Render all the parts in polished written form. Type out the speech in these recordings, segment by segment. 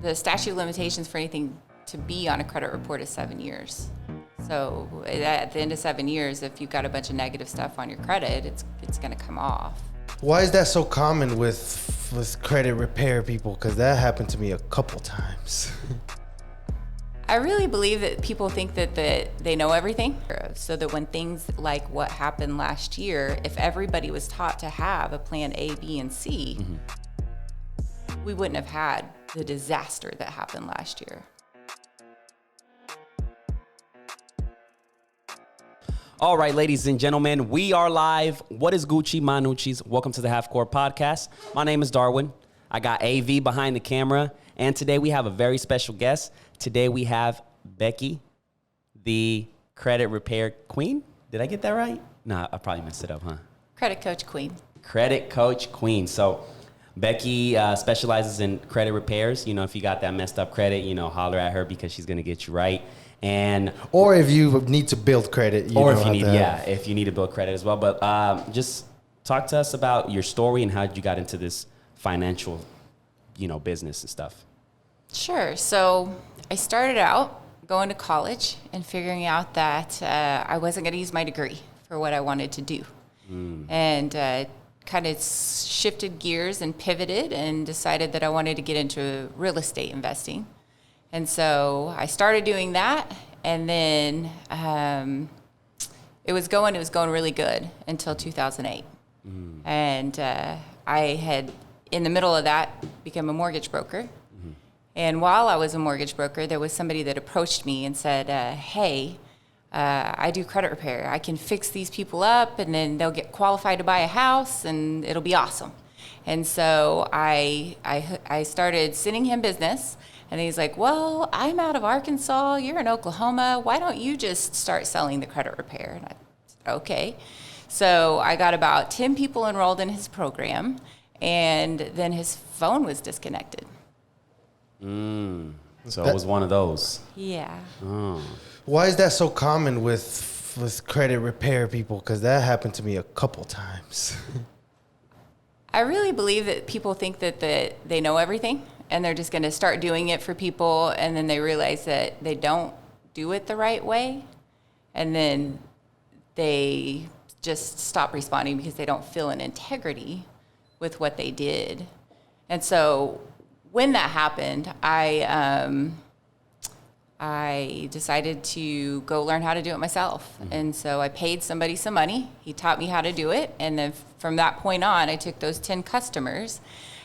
the statute of limitations for anything to be on a credit report is 7 years. So at the end of 7 years, if you've got a bunch of negative stuff on your credit, it's going to come off. Why is that so common with credit repair people? Because that happened to me a couple times. I really believe that people think that they know everything. So that when things like what happened last year, if everybody was taught to have a plan A, B, and C, we wouldn't have had the disaster that happened last year. All right, ladies and gentlemen, we are live. What is Gucci, Manucci's? Welcome to the Half Court Podcast. My name is Darwin. I got AV behind the camera, and today we have a very special guest. Today we have Becky, the credit repair queen. Did I get that right? No, I probably messed it up, huh? Credit coach queen. Credit coach queen. So Becky specializes in credit repairs. You know, if you got that messed up credit, you know, holler at her because she's going to get you right. Or if you need to build credit, if you need to build credit as well. But just talk to us about your story and how you got into this financial, business and stuff. Sure. So I started out going to college and figuring out that I wasn't going to use my degree for what I wanted to do, and kind of shifted gears and pivoted and decided that I wanted to get into real estate investing. And so I started doing that, and then it was going really good until 2008. And I had, in the middle of that, become a mortgage broker. And while I was a mortgage broker, there was somebody that approached me and said, hey, I do credit repair. I can fix these people up, and then they'll get qualified to buy a house, and it'll be awesome. And so I started sending him business. And he's like, well, I'm out of Arkansas. You're in Oklahoma. Why don't you just start selling the credit repair? And I said, okay. So I got about 10 people enrolled in his program, and then his phone was disconnected. So it was one of those. Yeah. Oh. Why is that so common with credit repair people? Because that happened to me a couple times. I really believe that people think that they know everything, and they're just going to start doing it for people, and then they realize that they don't do it the right way, and then they just stop responding because they don't feel an integrity with what they did. And so when that happened, I decided to go learn how to do it myself. And so I paid somebody some money. He taught me how to do it, and then from that point on, I took those 10 customers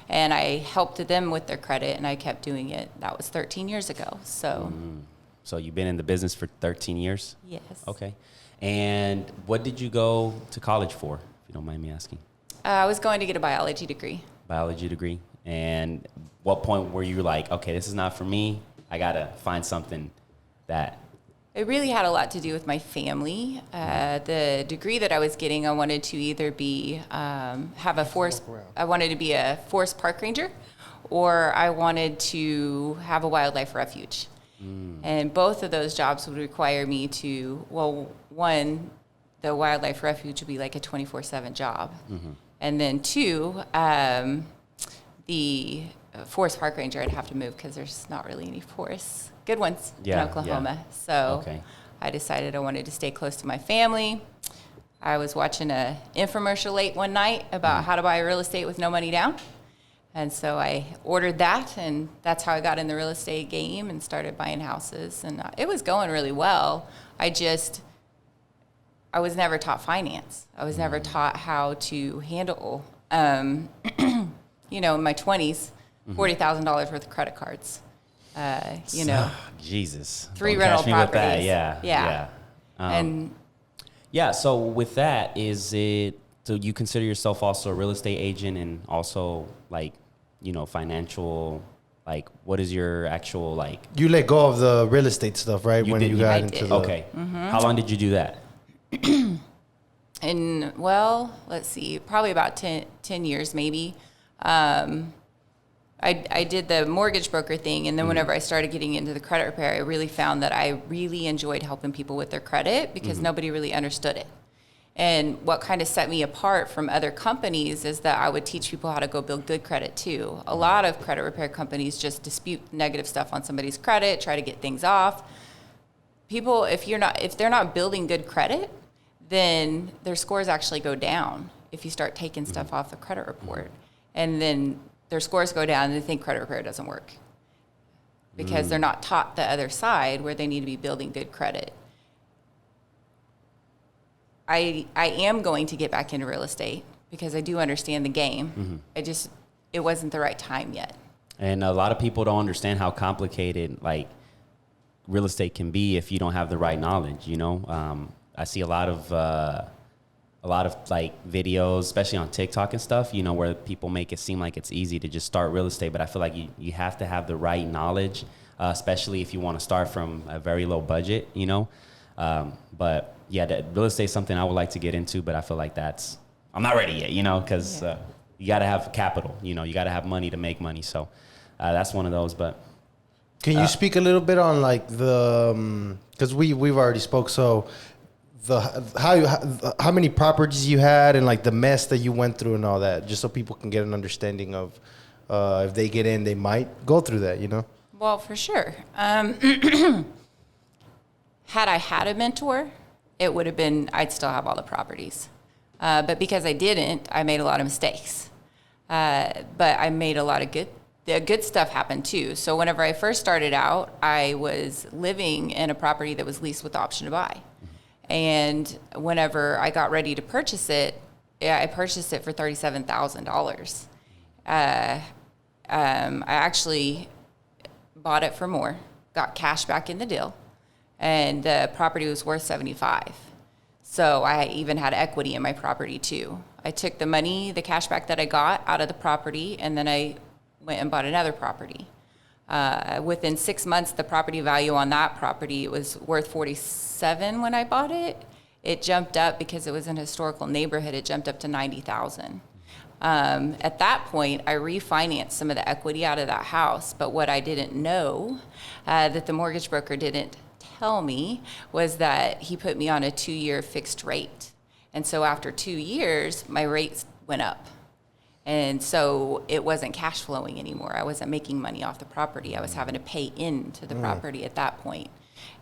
and I helped them with their credit, and I kept doing it. That was 13 years ago. So So you've been in the business for 13 years? Yes. Okay. And what did you go to college for, if you don't mind me asking? I was going to get a biology degree. Biology degree. And what point were you like, okay, this is not for me. I got to find something that... It really had a lot to do with my family. The degree that I was getting, I wanted to either be I wanted to be a forest park ranger, or I wanted to have a wildlife refuge. And both of those jobs would require me to, well, one, the wildlife refuge would be like a 24/7 job, and then two, the forest park ranger, I'd have to move because there's not really any forests. Good ones in Oklahoma. Yeah. So I decided I wanted to stay close to my family. I was watching an infomercial late one night about how to buy real estate with no money down. And so I ordered that, and that's how I got in the real estate game and started buying houses. And it was going really well. I was never taught finance. I was never taught how to handle, in my 20s, $40,000 worth of credit cards. Jesus. 3 rental properties. Yeah. So with that, so you consider yourself also a real estate agent and also financial, what is your actual You let go of the real estate stuff, right? Okay. How long did you do that? And let's see, probably about 10 years maybe. I did the mortgage broker thing, and then whenever I started getting into the credit repair, I really found that I really enjoyed helping people with their credit because nobody really understood it. And what kind of set me apart from other companies is that I would teach people how to go build good credit too. A lot of credit repair companies just dispute negative stuff on somebody's credit, try to get things off. People, if they're not building good credit, then their scores actually go down if you start taking stuff off the credit report. And then their scores go down and they think credit repair doesn't work because they're not taught the other side where they need to be building good credit. I am going to get back into real estate because I do understand the game. It wasn't the right time yet. And a lot of people don't understand how complicated like real estate can be if you don't have the right knowledge. I see a lot of like videos, especially on TikTok and stuff, where people make it seem like it's easy to just start real estate. But I feel like you have to have the right knowledge, especially if you want to start from a very low budget, But yeah, that real estate is something I would like to get into, but I feel like I'm not ready yet, because you got to have capital, you got to have money to make money. So that's one of those. But can you speak a little bit on like because we've already spoke, so how many properties you had and like the mess that you went through and all that, just so people can get an understanding of if they get in, they might go through that, Well, for sure. Had I had a mentor, it would have been, I'd still have all the properties. But because I didn't, I made a lot of mistakes. But I made a lot of good stuff happen too. So whenever I first started out, I was living in a property that was leased with the option to buy. And whenever I got ready to purchase it, I purchased it for $37,000. I actually bought it for more, got cash back in the deal, and the property was worth $75,000. So I even had equity in my property too. I took the money, the cash back that I got out of the property, and then I went and bought another property. Within 6 months, the property value on that property was worth $47,000 when I bought it. It jumped up because it was in a historical neighborhood. It jumped up to $90,000. At that point, I refinanced some of the equity out of that house. But what I didn't know, that the mortgage broker didn't tell me, was that he put me on a 2-year fixed rate. And so after 2 years, my rates went up. And so it wasn't cash flowing anymore. I wasn't making money off the property. I was having to pay into the property at that point.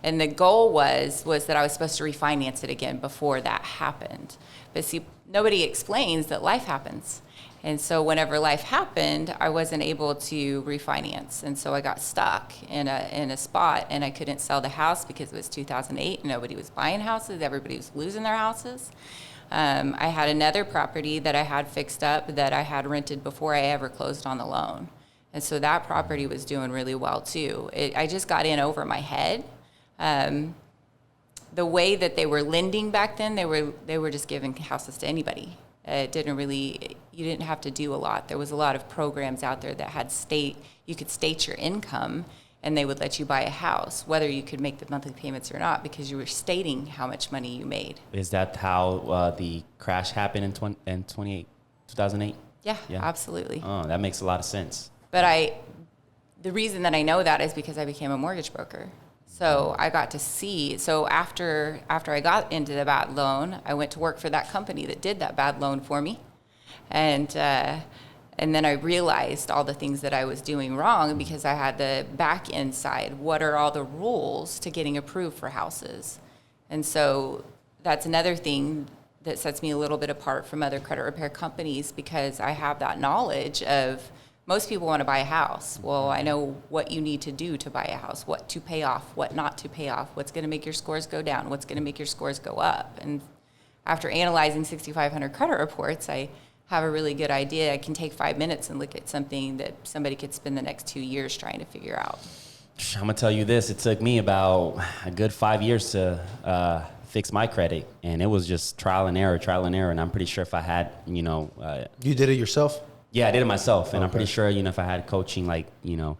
And the goal was that I was supposed to refinance it again before that happened. But see, nobody explains that life happens. And so whenever life happened, I wasn't able to refinance. And so I got stuck in a spot, and I couldn't sell the house because it was 2008. Nobody was buying houses. Everybody was losing their houses. I had another property that I had fixed up that I had rented before I ever closed on the loan. And so that property was doing really well too. I just got in over my head. The way that they were lending back then, they were just giving houses to anybody. You didn't have to do a lot. There was a lot of programs out there that had you could state your income, and they would let you buy a house, whether you could make the monthly payments or not, because you were stating how much money you made. Is that how the crash happened in 2008? Yeah, absolutely. Oh, that makes a lot of sense. But the reason that I know that is because I became a mortgage broker. So I got to see. So after I got into the bad loan, I went to work for that company that did that bad loan for me, and then I realized all the things that I was doing wrong because I had the back end side. What are all the rules to getting approved for houses? And so that's another thing that sets me a little bit apart from other credit repair companies, because I have that knowledge of, most people want to buy a house. Well, I know what you need to do to buy a house, what to pay off, what not to pay off, what's going to make your scores go down, what's going to make your scores go up. And after analyzing 6,500 credit reports, I have a really good idea. I can take 5 minutes and look at something that somebody could spend the next 2 years trying to figure out. I'm going to tell you this. It took me about a good 5 years to fix my credit, and it was just trial and error. And I'm pretty sure if I had, you did it yourself? Yeah, I did it myself, and okay. I'm pretty sure, if I had coaching, you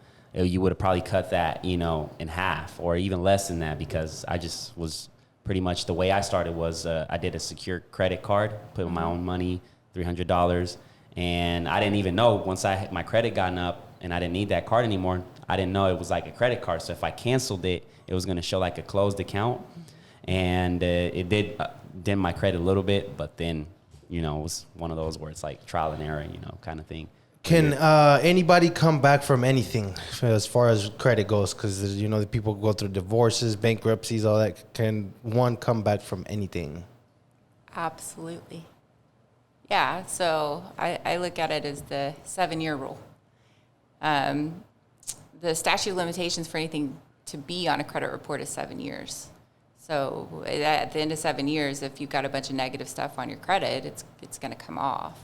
would have probably cut that, in half or even less than that, because I just was pretty much, the way I started was I did a secure credit card, put my own money, $300, and I didn't even know, once my credit gotten up and I didn't need that card anymore, I didn't know it was like a credit card. So if I canceled it, it was going to show like a closed account. and it did dent my credit a little bit, but then, you know, it was one of those where it's like trial and error, you know, kind of thing. Can anybody come back from anything as far as credit goes? Because, you know, the people go through divorces, bankruptcies, all that. Can one come back from anything? Absolutely. Yeah, so I look at it as the 7-year rule. The statute of limitations for anything to be on a credit report is 7 years. So at the end of 7 years, if you've got a bunch of negative stuff on your credit, it's going to come off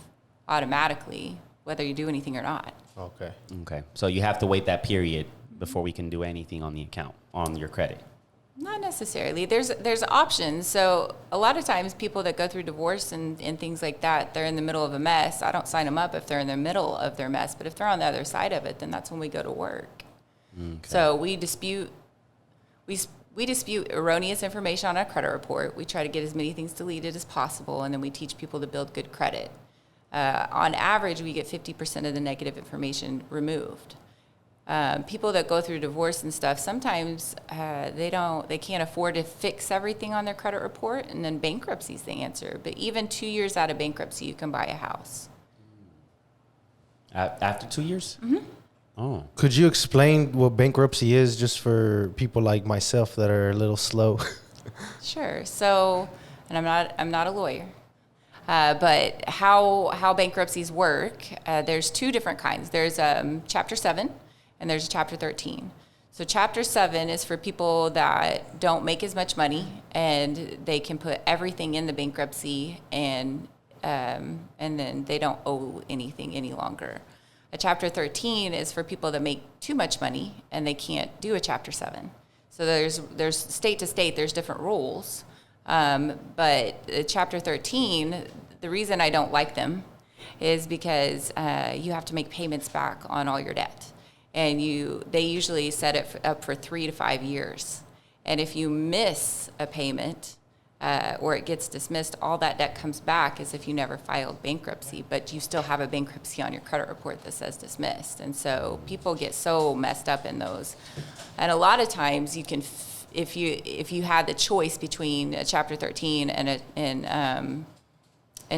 automatically, whether you do anything or not. Okay. Okay. So you have to wait that period before we can do anything on the account, on your credit. Not necessarily. There's options. So a lot of times people that go through divorce and things like that, they're in the middle of a mess. I don't sign them up if they're in the middle of their mess, but if they're on the other side of it, then that's when we go to work. Okay. So we dispute erroneous information on our credit report. We try to get as many things deleted as possible, and then we teach people to build good credit. On average, we get 50% of the negative information removed. People that go through divorce and stuff, sometimes they can't afford to fix everything on their credit report, and then bankruptcy's the answer. But even 2 years out of bankruptcy, you can buy a house. After 2 years? Mm-hmm. Oh. Could you explain what bankruptcy is just for people like myself that are a little slow? Sure. So, and I'm not a lawyer. But how bankruptcies work, there's two different kinds. There's Chapter 7 and there's Chapter 13. So Chapter 7 is for people that don't make as much money and they can put everything in the bankruptcy and then they don't owe anything any longer. A Chapter 13 is for people that make too much money and they can't do a Chapter 7. So there's state to state, there's different rules. But Chapter 13, the reason I don't like them is because you have to make payments back on all your debt. And they usually set it up for 3 to 5 years. And if you miss a payment or it gets dismissed, all that debt comes back as if you never filed bankruptcy, but you still have a bankruptcy on your credit report that says dismissed. And so people get so messed up in those. And a lot of times you can if you had the choice between a Chapter 13 and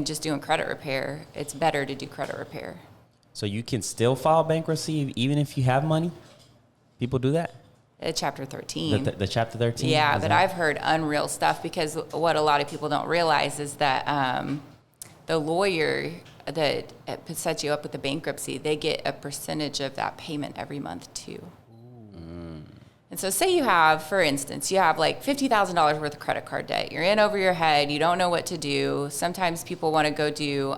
just doing credit repair, it's better to do credit repair. So you can still file bankruptcy even if you have money? People do that? Chapter 13. The Chapter 13? Yeah, but I've heard unreal stuff because what a lot of people don't realize is that the lawyer that sets you up with the bankruptcy, they get a percentage of that payment every month too. And so say you have, for instance, you have like $50,000 worth of credit card debt. You're in over your head. You don't know what to do. Sometimes people want to go do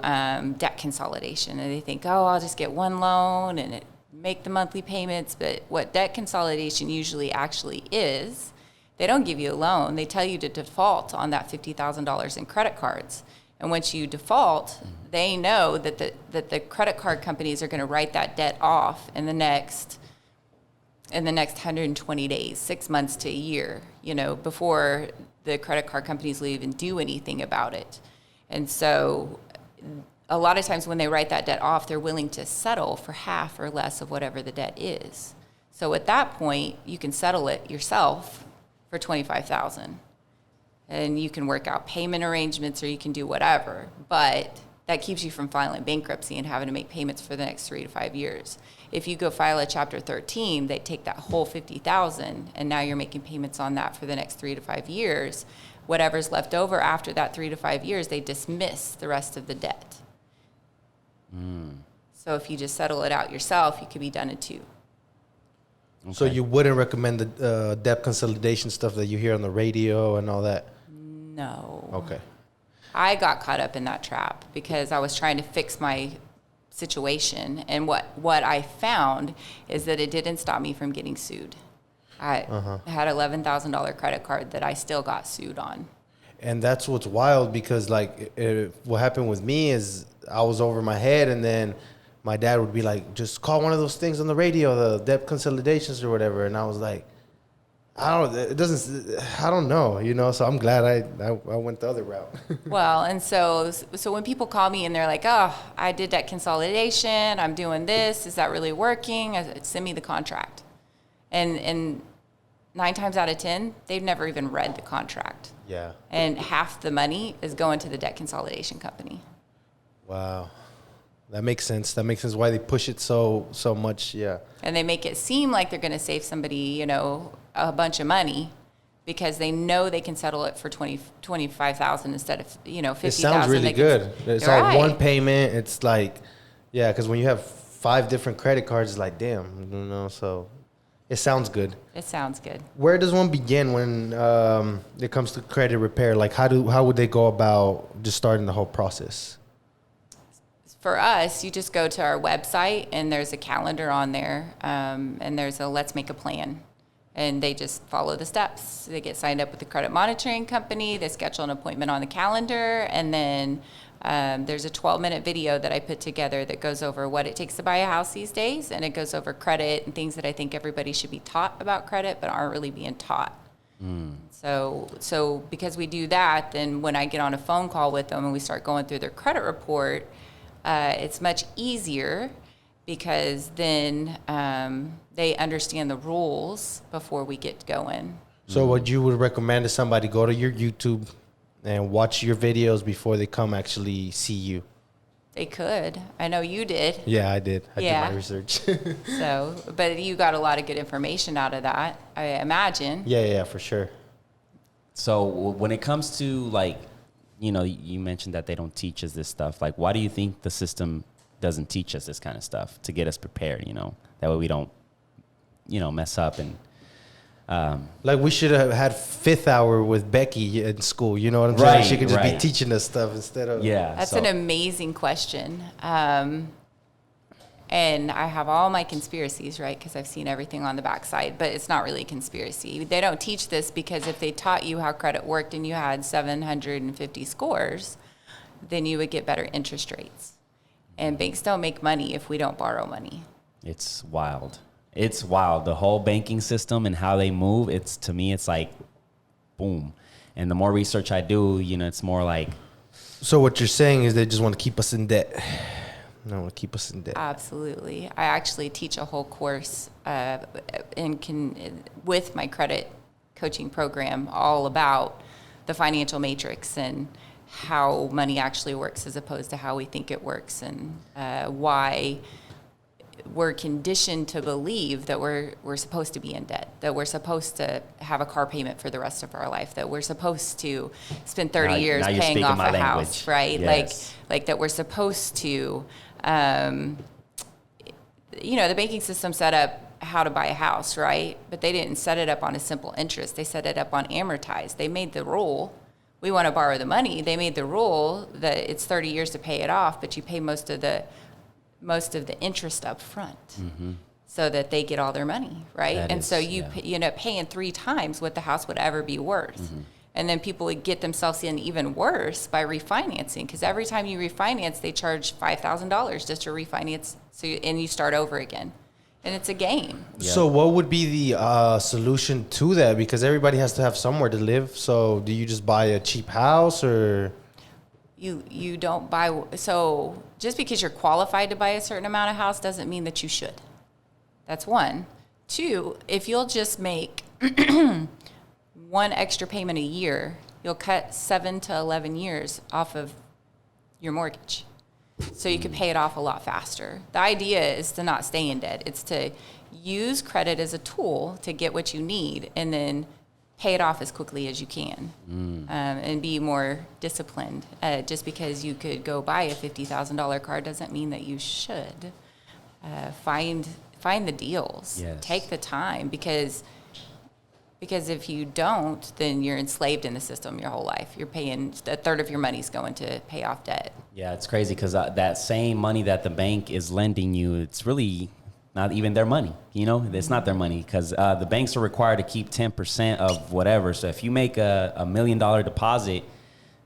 debt consolidation, and they think, oh, I'll just get one loan and make the monthly payments. But what debt consolidation usually actually is, they don't give you a loan. They tell you to default on that $50,000 in credit cards. And once you default, they know that the credit card companies are going to write that debt off in the next 120 days, 6 months to a year, before the credit card companies will even do anything about it. And so a lot of times when they write that debt off, they're willing to settle for half or less of whatever the debt is. So at that point, you can settle it yourself for $25,000. And you can work out payment arrangements or you can do whatever. But that keeps you from filing bankruptcy and having to make payments for the next 3 to 5 years. If you go file a Chapter 13, they take that whole $50,000, and now you're making payments on that for the next 3 to 5 years. Whatever's left over after that 3 to 5 years, they dismiss the rest of the debt. So if you just settle it out yourself, you could be done in 2. Okay. So you wouldn't recommend the debt consolidation stuff that you hear on the radio and all that? No. Okay. I got caught up in that trap because I was trying to fix my situation, and what I found is that it didn't stop me from getting sued. I had $11,000 credit card that I still got sued on. And that's what's wild because what happened with me is I was over my head, and then my dad would be like, just call one of those things on the radio, the debt consolidations or whatever. And I was like, I don't know, so I'm glad I went the other route. Well, and so when people call me and they're like, oh, I did that consolidation, I'm doing this, is that really working? Send me the contract. And 9 times out of 10, they've never even read the contract. Yeah. And half the money is going to the debt consolidation company. Wow. That makes sense. That makes sense why they push it so much. Yeah. And they make it seem like they're going to save somebody, a bunch of money because they know they can settle it for $25,000 instead of, $50,000. It sounds really good. It's all right. one payment. It's like, yeah, because when you have 5 different credit cards, it's like, damn, so it sounds good. It sounds good. Where does one begin when it comes to credit repair? Like, how would they go about just starting the whole process? For us, you just go to our website and there's a calendar on there, and there's a let's make a plan. And they just follow the steps. They get signed up with the credit monitoring company. They schedule an appointment on the calendar. And then there's a 12-minute video that I put together that goes over what it takes to buy a house these days. And it goes over credit and things that I think everybody should be taught about credit but aren't really being taught. So because we do that, then when I get on a phone call with them and we start going through their credit report, it's much easier because then they understand the rules before we get going. So what you would recommend is somebody go to your YouTube and watch your videos before they come actually see you? They could. I know you did. Yeah, I did. I did Yeah. my research. But you got a lot of good information out of that, I imagine. Yeah, for sure. So when it comes to like, you mentioned that they don't teach us this stuff. Like, why do you think the system doesn't teach us this kind of stuff to get us prepared? That way we don't, mess up and. Like we should have had 5th hour with Becky in school. You know what I'm Right, saying? She could just be right. teaching us stuff instead of. Yeah. That's an amazing question. And I have all my conspiracies, right? Because I've seen everything on the backside, but it's not really a conspiracy. They don't teach this because if they taught you how credit worked and you had 750 scores, then you would get better interest rates. And banks don't make money if we don't borrow money. It's wild. It's wild. The whole banking system and how they move, to me, it's like, boom. And the more research I do, it's more like. So what you're saying is they just want to keep us in debt. They want to keep us in debt. Absolutely. I actually teach a whole course with my credit coaching program all about the financial matrix and how money actually works as opposed to how we think it works, and why we're conditioned to believe that we're supposed to be in debt, that we're supposed to have a car payment for the rest of our life, that we're supposed to spend 30 years paying off a house, right? Yes. Like that we're supposed to, the banking system set up how to buy a house, right? But they didn't set it up on a simple interest. They set it up on amortized. They made the rule, we want to borrow the money. They made the rule that it's 30 years to pay it off, but you pay most of the interest up front, so that they get all their money, right? So you end up paying 3 times what the house would ever be worth. And then people would get themselves in even worse by refinancing, because every time you refinance, they charge $5,000 just to refinance, and you start over again. And it's a game. Yeah. So what would be the solution to that? Because everybody has to have somewhere to live. So do you just buy a cheap house, or? You don't buy, so just because you're qualified to buy a certain amount of house doesn't mean that you should. That's one. 2, if you'll just make 1 extra payment a year, you'll cut 7 to 11 years off of your mortgage. So you can pay it off a lot faster. The idea is to not stay in debt. It's to use credit as a tool to get what you need and then pay it off as quickly as you can, and be more disciplined. Just because you could go buy a $50,000 car doesn't mean that you should. Find the deals. Yes. Take the time, because if you don't, then you're enslaved in the system your whole life. You're paying a third of your money's going to pay off debt. Yeah, it's crazy because that same money that the bank is lending you, it's really not even their money. It's not their money, because the banks are required to keep 10% of whatever. So if you make a $1 million deposit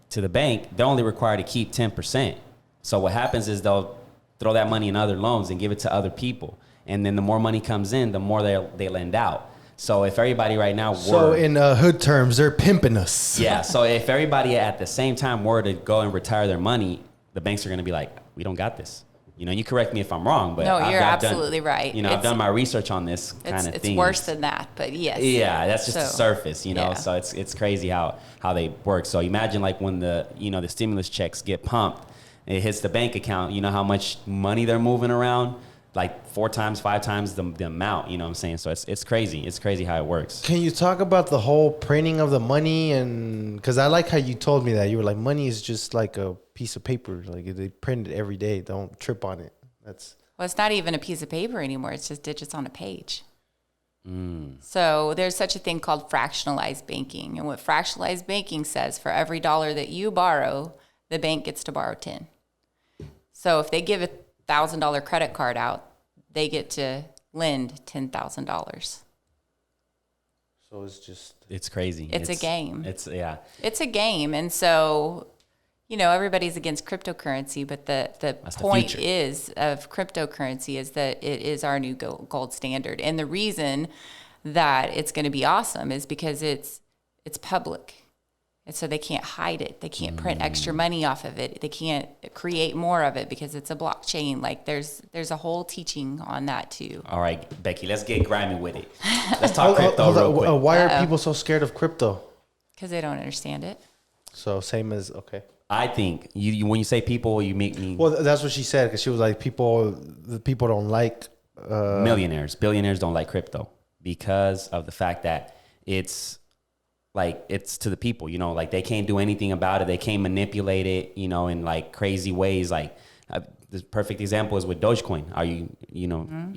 to the bank, they're only required to keep 10%. So what happens is they'll throw that money in other loans and give it to other people. And then the more money comes in, the more they lend out. So if everybody right now were... So in hood terms, they're pimping us. Yeah, so if everybody at the same time were to go and retire their money, the banks are going to be like, we don't got this. You know, you correct me if I'm wrong, but No, you're I've absolutely done, right. You know, I've done my research on this kind of thing. It's worse than that, but yes. Yeah, that's just the surface, you know. Yeah. So it's crazy how they work. So imagine like when the stimulus checks get pumped, it hits the bank account. You know how much money they're moving around, like 4 times, 5 times the amount. You know what I'm saying? So it's crazy. It's crazy how it works. Can you talk about the whole printing of the money? And because I like how you told me that you were like, money is just like a piece of paper. Like they print it every day. Don't trip on it. Well, it's not even a piece of paper anymore. It's just digits on a page. So there's such a thing called fractionalized banking. And what fractionalized banking says, for every dollar that you borrow, the bank gets to borrow 10. So if they give a $1,000 credit card out, they get to lend $10,000. So it's crazy. It's a game. It's a game. And so, you know, everybody's against cryptocurrency, but the point is of cryptocurrency is that it is our new gold standard. And the reason that it's going to be awesome is because it's public. And so they can't hide it. They can't print extra money off of it. They can't create more of it because it's a blockchain. Like there's a whole teaching on that too. All right, Becky, let's get grimy with it. Let's talk crypto real quick. Why are people so scared of crypto? Because they don't understand it. So same as, okay. I think you when you say people, you make me. Well, that's what she said, because she was like, the people don't like millionaires, billionaires don't like crypto because of the fact that it's to the people, you know, like they can't do anything about it. They can't manipulate it, you know, in like crazy ways. Like the perfect example is with Dogecoin. Are you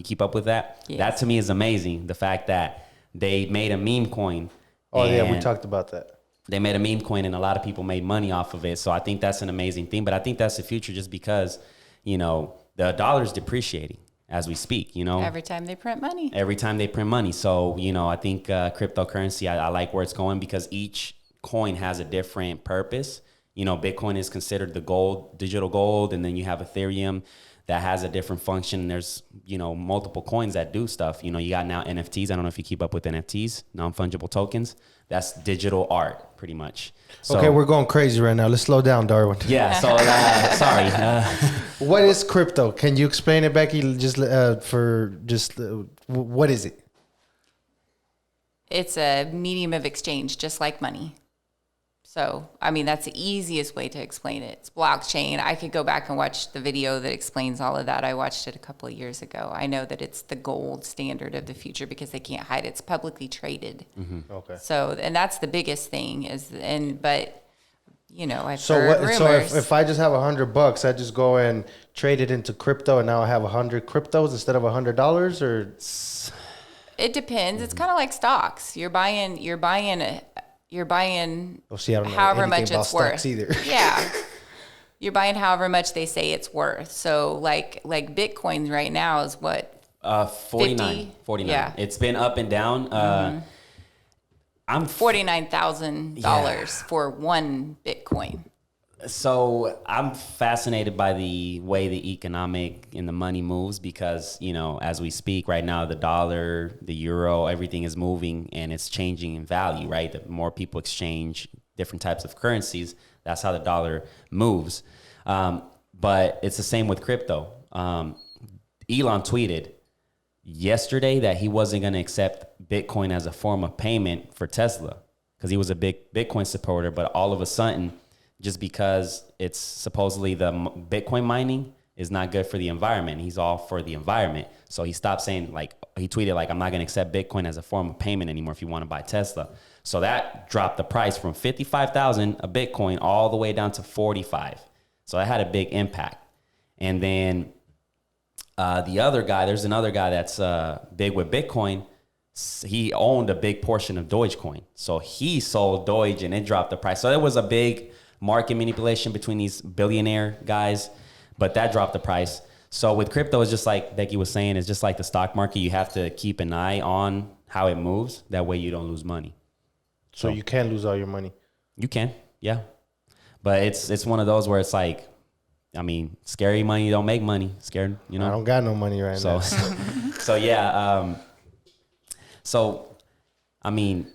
keep up with that? Yes. That to me is amazing. The fact that they made a meme coin. Oh yeah, we talked about that. They made a meme coin and a lot of people made money off of it. So I think that's an amazing thing. But I think that's the future just because, you know, the dollar's depreciating as we speak, you know. Every time they print money. Every time they print money. So, you know, I think cryptocurrency, I like where it's going because each coin has a different purpose. You know, Bitcoin is considered the gold, digital gold. And then you have Ethereum that has a different function. And there's, you know, multiple coins that do stuff. You know, you got now NFTs. I don't know if you keep up with NFTs, non-fungible tokens. That's digital art, pretty much. So, okay, we're going crazy right now. Let's slow down, Darwin. Yeah, so sorry. What is crypto? Can you explain it, Becky? What is it? It's a medium of exchange, just like money. So, I mean, that's the easiest way to explain it. It's blockchain. I could go back and watch the video that explains all of that. I watched it a couple of years ago. I know that it's the gold standard of the future because they can't hide it. It's publicly traded. Mm-hmm. Okay. So, and that's the biggest thing but you know, I've heard rumors. So if I just have $100, I just go and trade it into crypto, and now I have 100 cryptos instead of $100, or it depends. It's kind of like stocks. You're buying however much it's worth. Either. Yeah. You're buying however much they say it's worth. So like Bitcoin right now is what? 49. Yeah. It's been up and down. I'm $49,000 for one Bitcoin. So I'm fascinated by the way the economic and the money moves because, you know, as we speak right now, the dollar, the euro, everything is moving and it's changing in value, right? The more people exchange different types of currencies, that's how the dollar moves. But it's the same with crypto. Elon tweeted yesterday that he wasn't going to accept Bitcoin as a form of payment for Tesla because he was a big Bitcoin supporter, but all of a sudden, just because it's supposedly the Bitcoin mining is not good for the environment. He's all for the environment. So he stopped saying, like, he tweeted, like, I'm not going to accept Bitcoin as a form of payment anymore if you want to buy Tesla. So that dropped the price from 55,000 a Bitcoin all the way down to 45. So that had a big impact. And then the other guy, there's another guy that's big with Bitcoin. He owned a big portion of Dogecoin. So he sold Doge and it dropped the price. So there was a big market manipulation between these billionaire guys, but that dropped the price. So with crypto, it's just like Becky was saying, it's just like the stock market. You have to keep an eye on how it moves. That way you don't lose money. So you can lose all your money. You can, yeah. But it's one of those where it's like, I mean, scary money don't make money. Scared, you know? I don't got no money right now. So yeah. So, I mean,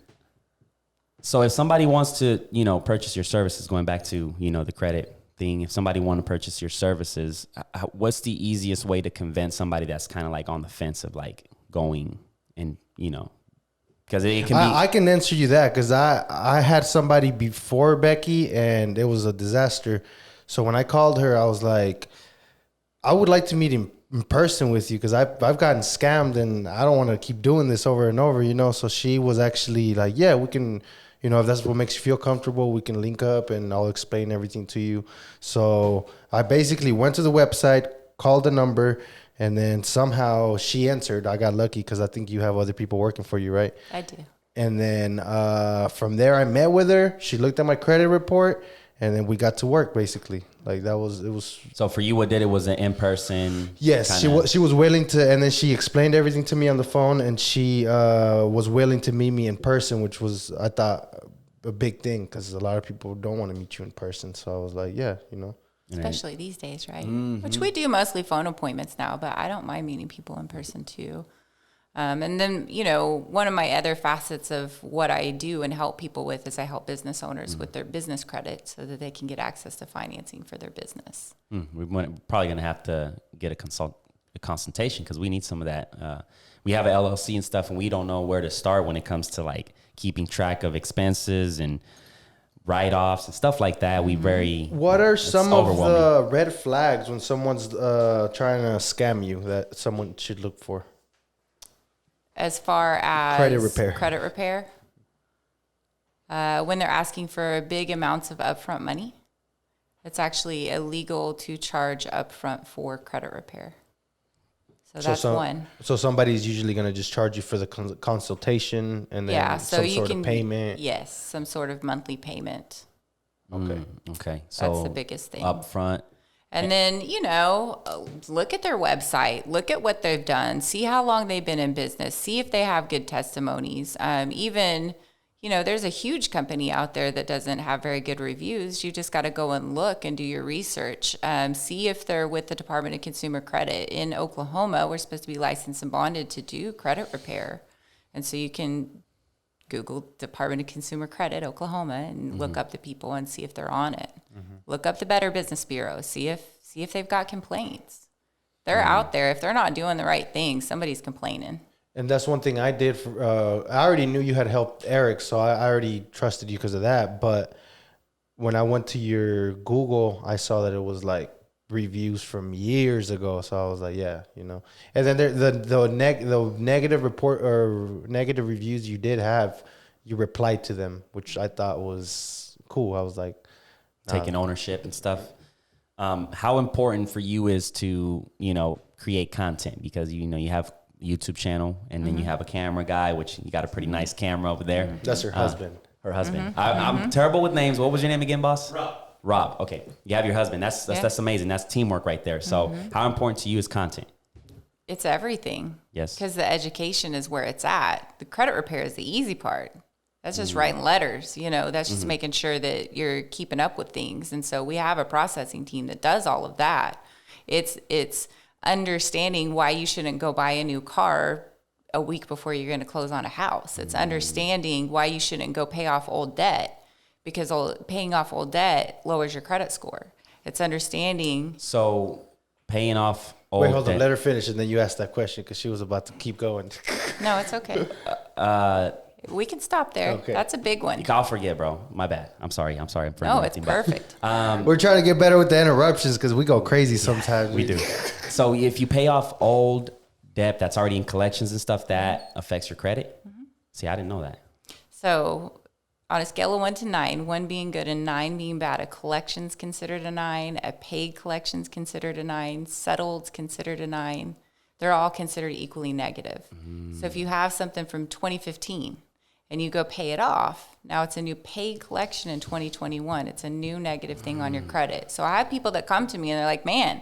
so if somebody wants to, you know, purchase your services, going back to, you know, the credit thing, if somebody want to purchase your services, what's the easiest way to convince somebody that's kind of like on the fence of like going and, you know, because it can be. I can answer you that because I had somebody before Becky and it was a disaster. So when I called her, I was like, I would like to meet in person with you because I've gotten scammed and I don't want to keep doing this over and over, you know. So she was actually like, yeah, we can, you know, if that's what makes you feel comfortable, we can link up and I'll explain everything to you. So I basically went to the website, called the number, and then somehow she answered. I got lucky because I think you have other people working for you, right? I do. And then from there, I met with her. She looked at my credit report, and then we got to work basically. Like it was. So for you, what did it was an in-person? Yes, she was willing to, and then she explained everything to me on the phone, and she was willing to meet me in person, which was, I thought, a big thing because a lot of people don't want to meet you in person. So I was like, yeah, you know. Especially these days, right? Mm-hmm. Which we do mostly phone appointments now, but I don't mind meeting people in person too. And then, you know, one of my other facets of what I do and help people with is I help business owners with their business credit so that they can get access to financing for their business. We're probably going to have to get a consultation because we need some of that. We have an LLC and stuff, and we don't know where to start when it comes to like keeping track of expenses and write-offs and stuff like that. What are some of the red flags when someone's trying to scam you that someone should look for? As far as credit repair, when they're asking for big amounts of upfront money, it's actually illegal to charge upfront for credit repair. So that's one. So somebody's usually going to just charge you for the consultation and then some sort of payment. Yes, some sort of monthly payment. Okay. So that's the biggest thing. Upfront. And then, you know, look at their website, look at what they've done, see how long they've been in business, see if they have good testimonies. Even, you know, there's a huge company out there that doesn't have very good reviews. You just got to go and look and do your research. See if they're with the Department of Consumer Credit. In Oklahoma, we're supposed to be licensed and bonded to do credit repair. And so you can Google Department of Consumer Credit, Oklahoma, and look up the people and see if they're on it. Look up the Better Business Bureau. See if they've got complaints. They're out there. If they're not doing the right thing, somebody's complaining. And that's one thing I did. I already knew you had helped Eric, so I already trusted you because of that. But when I went to your Google, I saw that it was like reviews from years ago. So I was like, yeah, you know. And then the negative report or negative reviews you did have, you replied to them, which I thought was cool. I was like, taking ownership and stuff. How important for you is to, you know, create content because, you know, you have a YouTube channel and then you have a camera guy, which you got a pretty nice camera over there. That's her husband. Her husband. I'm terrible with names. What was your name again, boss? Rob. Okay. You have your husband. That's amazing. That's teamwork right there. So how important to you is content? It's everything. Yes. Because the education is where it's at. The credit repair is the easy part. That's just writing letters, you know, that's just making sure that you're keeping up with things. And so we have a processing team that does all of that. It's understanding why you shouldn't go buy a new car a week before you're going to close on a house. It's understanding why you shouldn't go pay off old debt because paying off old debt lowers your credit score. It's understanding. So paying off old debt. Wait, hold on. Let her finish and then you ask that question because she was about to keep going. No, it's okay. We can stop there. Okay. That's a big one. I'll forget, bro. My bad. I'm sorry. No, it's perfect. We're trying to get better with the interruptions because we go crazy sometimes. We do. So if you pay off old debt that's already in collections and stuff, that affects your credit? See, I didn't know that. So on a scale of 1 to 9, 1 being good and 9 being bad, a collection's considered a 9, a paid collection's considered a 9, settled's considered a 9. They're all considered equally negative. So if you have something from 2015, and you go pay it off, now it's a new paid collection in 2021. It's a new negative thing on your credit. So I have people that come to me and they're like, man,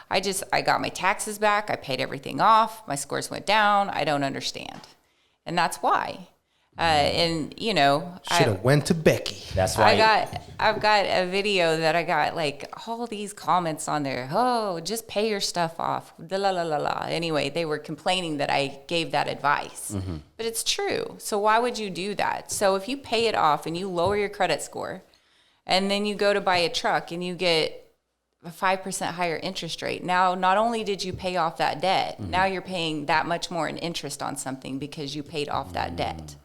I got my taxes back. I paid everything off. My scores went down. I don't understand. And that's why. And, you know. Should have went to Becky. That's why. I've got a video that I got like all these comments on there. Oh, just pay your stuff off. La la la la. Anyway, they were complaining that I gave that advice. But it's true. So why would you do that? So if you pay it off and you lower your credit score and then you go to buy a truck and you get a 5% higher interest rate. Now, not only did you pay off that debt, now you're paying that much more in interest on something because you paid off that debt.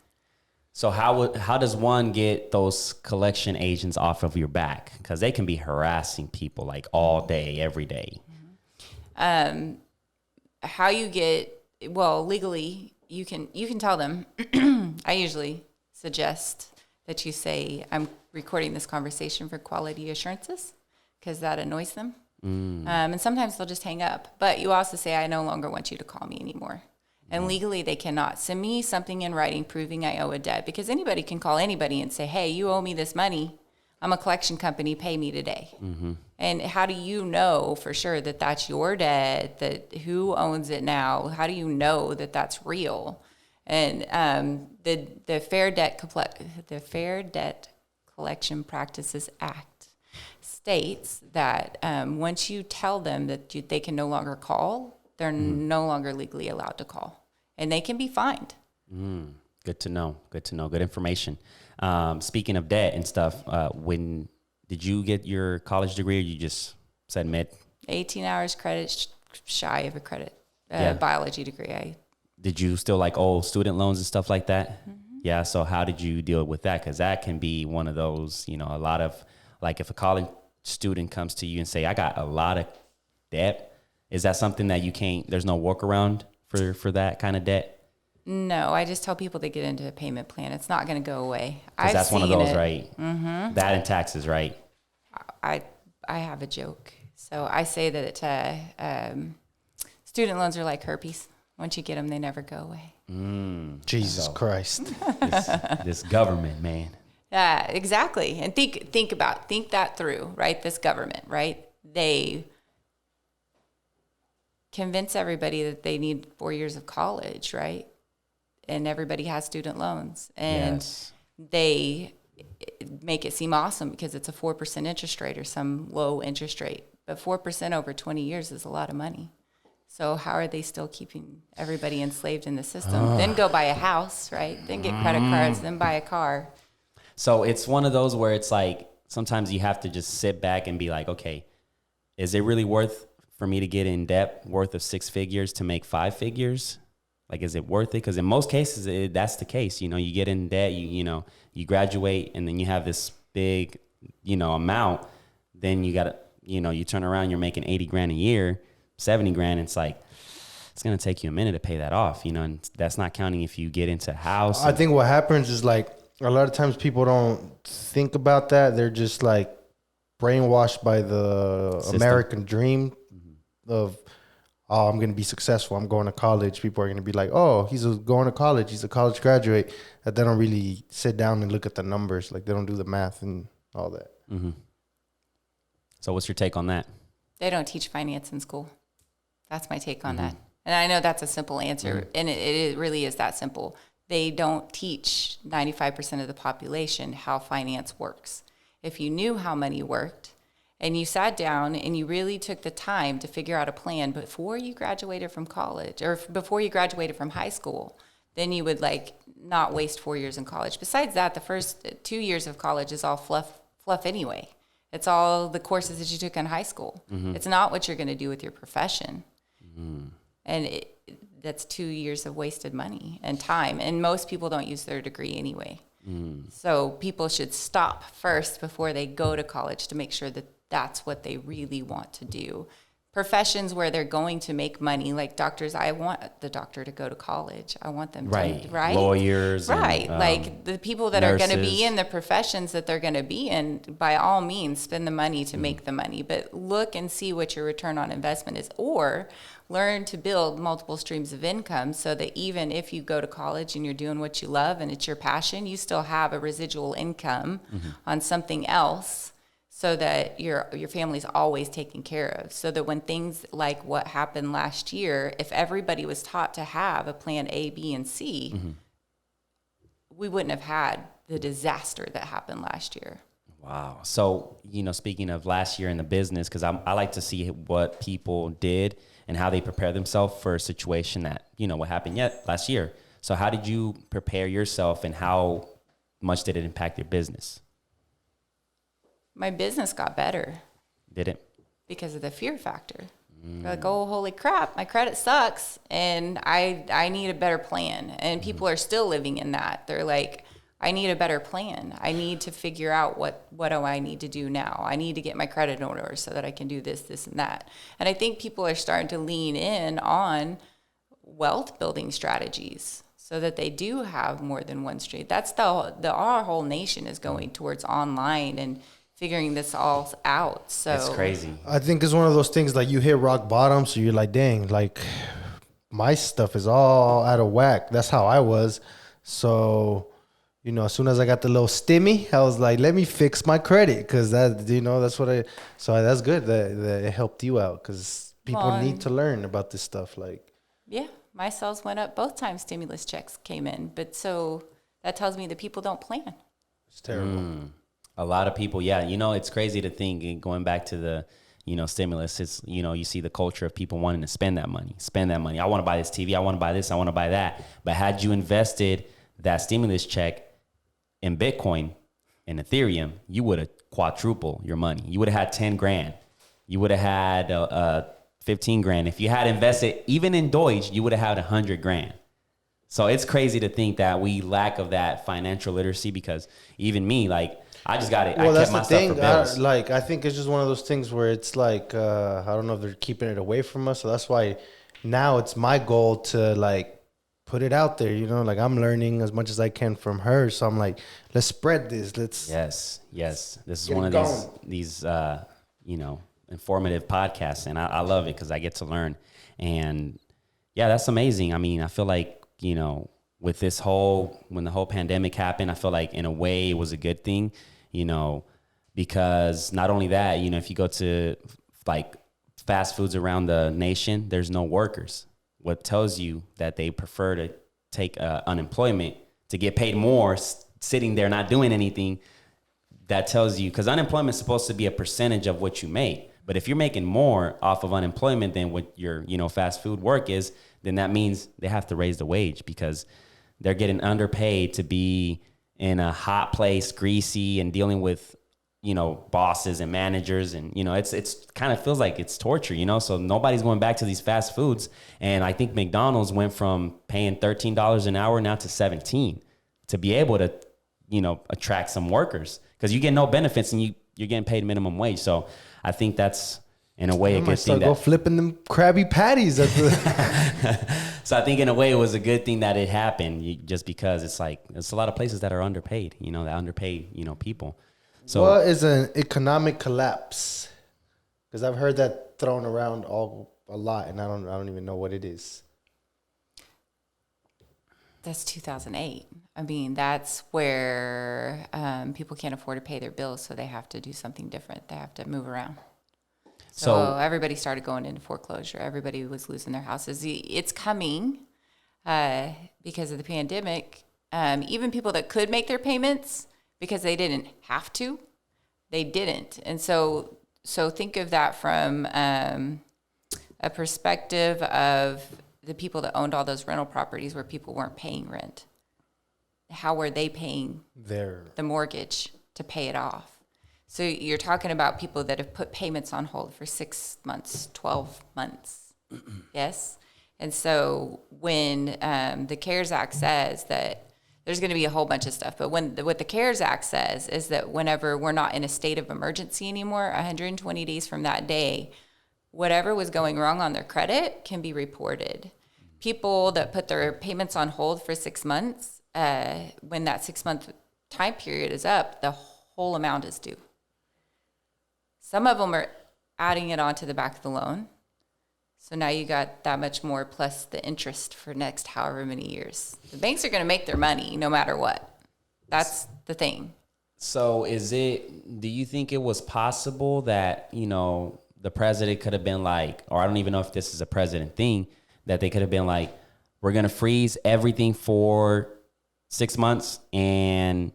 So how does one get those collection agents off of your back? Because they can be harassing people like all day, every day. How you get, well, legally, you can tell them. I usually suggest that you say, I'm recording this conversation for quality assurances, because that annoys them. And sometimes they'll just hang up. But you also say, I no longer want you to call me anymore. And legally, they cannot. Send me something in writing proving I owe a debt, because anybody can call anybody and say, hey, you owe me this money. I'm a collection company. Pay me today. And how do you know for sure that that's your debt, that who owns it now? How do you know that that's real? And the Fair Debt Collection Practices Act states that once you tell them that they can no longer call, they're no longer legally allowed to call, and they can be fined. Good to know. Good to know. Good information. Speaking of debt and stuff, when did you get your college degree, or you just said mid? 18 hours credit shy of a credit biology degree. Did you still like old student loans and stuff like that? Yeah. So how did you deal with that? Because that can be one of those, a lot of, like, if a college student comes to you and say, I got a lot of debt, is that something that you can't, there's no workaround for that kind of debt? No, I just tell people to get into a payment plan. It's not going to go away. Because that's one of those, right? That and taxes, right? I have a joke. So I say that student loans are like herpes. Once you get them, they never go away. Jesus Christ. This government, man. Yeah, exactly. And think that through, right? This government, right? They convince everybody that they need 4 years of college, right? And everybody has student loans. And they make it seem awesome because it's a 4% interest rate or some low interest rate. But 4% over 20 years is a lot of money. So how are they still keeping everybody enslaved in the system? Then go buy a house, right? Then get credit cards, then buy a car. So it's one of those where it's like, sometimes you have to just sit back and be like, okay, is it really worth for me to get in debt worth of 6 figures to make 5 figures? Like, is it worth it? Because in most cases, that's the case. You get in debt, you graduate, and then you have this big, amount. Then you got to, you turn around, you're making 80 grand a year, 70 grand. It's like, it's going to take you a minute to pay that off, and that's not counting if you get into a house. I think what happens is, like, a lot of times people don't think about that. They're just like brainwashed by the system. American dream of, oh, I'm going to be successful. I'm going to college. People are going to be like, oh, he's going to college. He's a college graduate. That they don't really sit down and look at the numbers. Like, they don't do the math and all that. So what's your take on that? They don't teach finance in school. That's my take on that. And I know that's a simple answer, and it really is that simple. They don't teach 95% of the population how finance works. If you knew how money worked and you sat down and you really took the time to figure out a plan before you graduated from college or before you graduated from high school, then you would not waste 4 years in college. Besides that, the first 2 years of college is all fluff anyway. It's all the courses that you took in high school. It's not what you're going to do with your profession. And that's 2 years of wasted money and time. And most people don't use their degree anyway. So people should stop first before they go to college to make sure that that's what they really want to do. Professions where they're going to make money, like doctors, I want the doctor to go to college. I want them to, right? Lawyers. Right. And, like the people that nurses. are going to be in the professions that they're going to be in, by all means, spend the money to make the money. But look and see what your return on investment is, or learn to build multiple streams of income so that even if you go to college and you're doing what you love and it's your passion, you still have a residual income on something else, so that your family's always taken care of. So that when things like what happened last year, if everybody was taught to have a plan A, B, and C, we wouldn't have had the disaster that happened last year. Wow. So, speaking of last year in the business, because I like to see what people did and how they prepare themselves for a situation that, what happened last year. So how did you prepare yourself, and how much did it impact your business? My business got better. Did it? because of the fear factor. They're like, oh, holy crap, my credit sucks, and I need a better plan. And people are still living in that. They're like, I need a better plan. I need to figure out what do I need to do now. I need to get my credit in order so that I can do this, this, and that. And I think people are starting to lean in on wealth building strategies so that they do have more than one street. That's our whole nation is going towards online and figuring this all out. So it's crazy. I think it's one of those things like you hit rock bottom, so you're like, dang, like my stuff is all out of whack. That's how I was. So, you know, as soon as I got the little stimmy, I was like, let me fix my credit, because that, you know, that's what so that's good that it helped you out, because people need to learn about this stuff. Like, yeah, my sales went up both times stimulus checks came in. But so that tells me that people don't plan. it's terrible. A lot of people, yeah. You know, it's crazy to think, going back to the, you know, stimulus, it's, you know, you see the culture of people wanting to spend that money. I want to buy this TV. I want to buy this. I want to buy that. But had you invested that stimulus check in Bitcoin and Ethereum, you would have quadrupled your money. You would have had 10 grand. You would have had 15 grand. If you had invested even in Deutsche, you would have had 100 grand. So it's crazy to think that we lack of that financial literacy, because even me, like, I just got it. Well, I that's kept my the stuff thing. for bills. I think it's just one of those things where it's like, I don't know if they're keeping it away from us. So that's why now it's my goal to like put it out there. You know, like I'm learning as much as I can from her. So I'm like, let's spread this. Yes. This is Get one it of these you know, informative podcasts, and I love it because I get to learn. And yeah, that's amazing. I mean, I feel like, you know, with this when the whole pandemic happened, I feel like in a way it was a good thing, you know, because not only that, you know, if you go to like fast foods around the nation, there's no workers. What tells you that they prefer to take unemployment to get paid more sitting there not doing anything. That tells you, because unemployment is supposed to be a percentage of what you make. But if you're making more off of unemployment than what your, you know, fast food work is, then that means they have to raise the wage, because they're getting underpaid to be in a hot place, greasy, and dealing with, you know, bosses and managers. And, you know, it's kind of feels like it's torture, you know? So nobody's going back to these fast foods. And I think McDonald's went from paying $13 an hour now to $17 to be able to, you know, attract some workers, because you get no benefits and you're getting paid minimum wage. So I think that's in a way a good thing. Go flipping them Krabby Patties at the. So I think in a way it was a good thing that it happened, just because it's like there's a lot of places that are underpaid, you know, that underpay, you know, people. So what is an economic collapse? Because I've heard that thrown around a lot, and I don't even know what it is. That's 2008. I mean, that's where people can't afford to pay their bills, so they have to do something different. They have to move around. So everybody started going into foreclosure. Everybody was losing their houses. It's coming because of the pandemic. Even people that could make their payments because they didn't have to, they didn't. And so think of that from a perspective of the people that owned all those rental properties where people weren't paying rent. How were they paying the mortgage to pay it off? So you're talking about people that have put payments on hold for 6 months, 12 months. Yes? And so when the CARES Act says that there's going to be a whole bunch of stuff, but what the CARES Act says is that whenever we're not in a state of emergency anymore, 120 days from that day, whatever was going wrong on their credit can be reported. People that put their payments on hold for 6 months, when that 6-month time period is up, the whole amount is due. Some of them are adding it onto the back of the loan. So now you got that much more plus the interest for next however many years. The banks are going to make their money no matter what. That's the thing. So do you think it was possible that, you know, the president could have been like, or I don't even know if this is a president thing, that they could have been like, we're going to freeze everything for 6 months and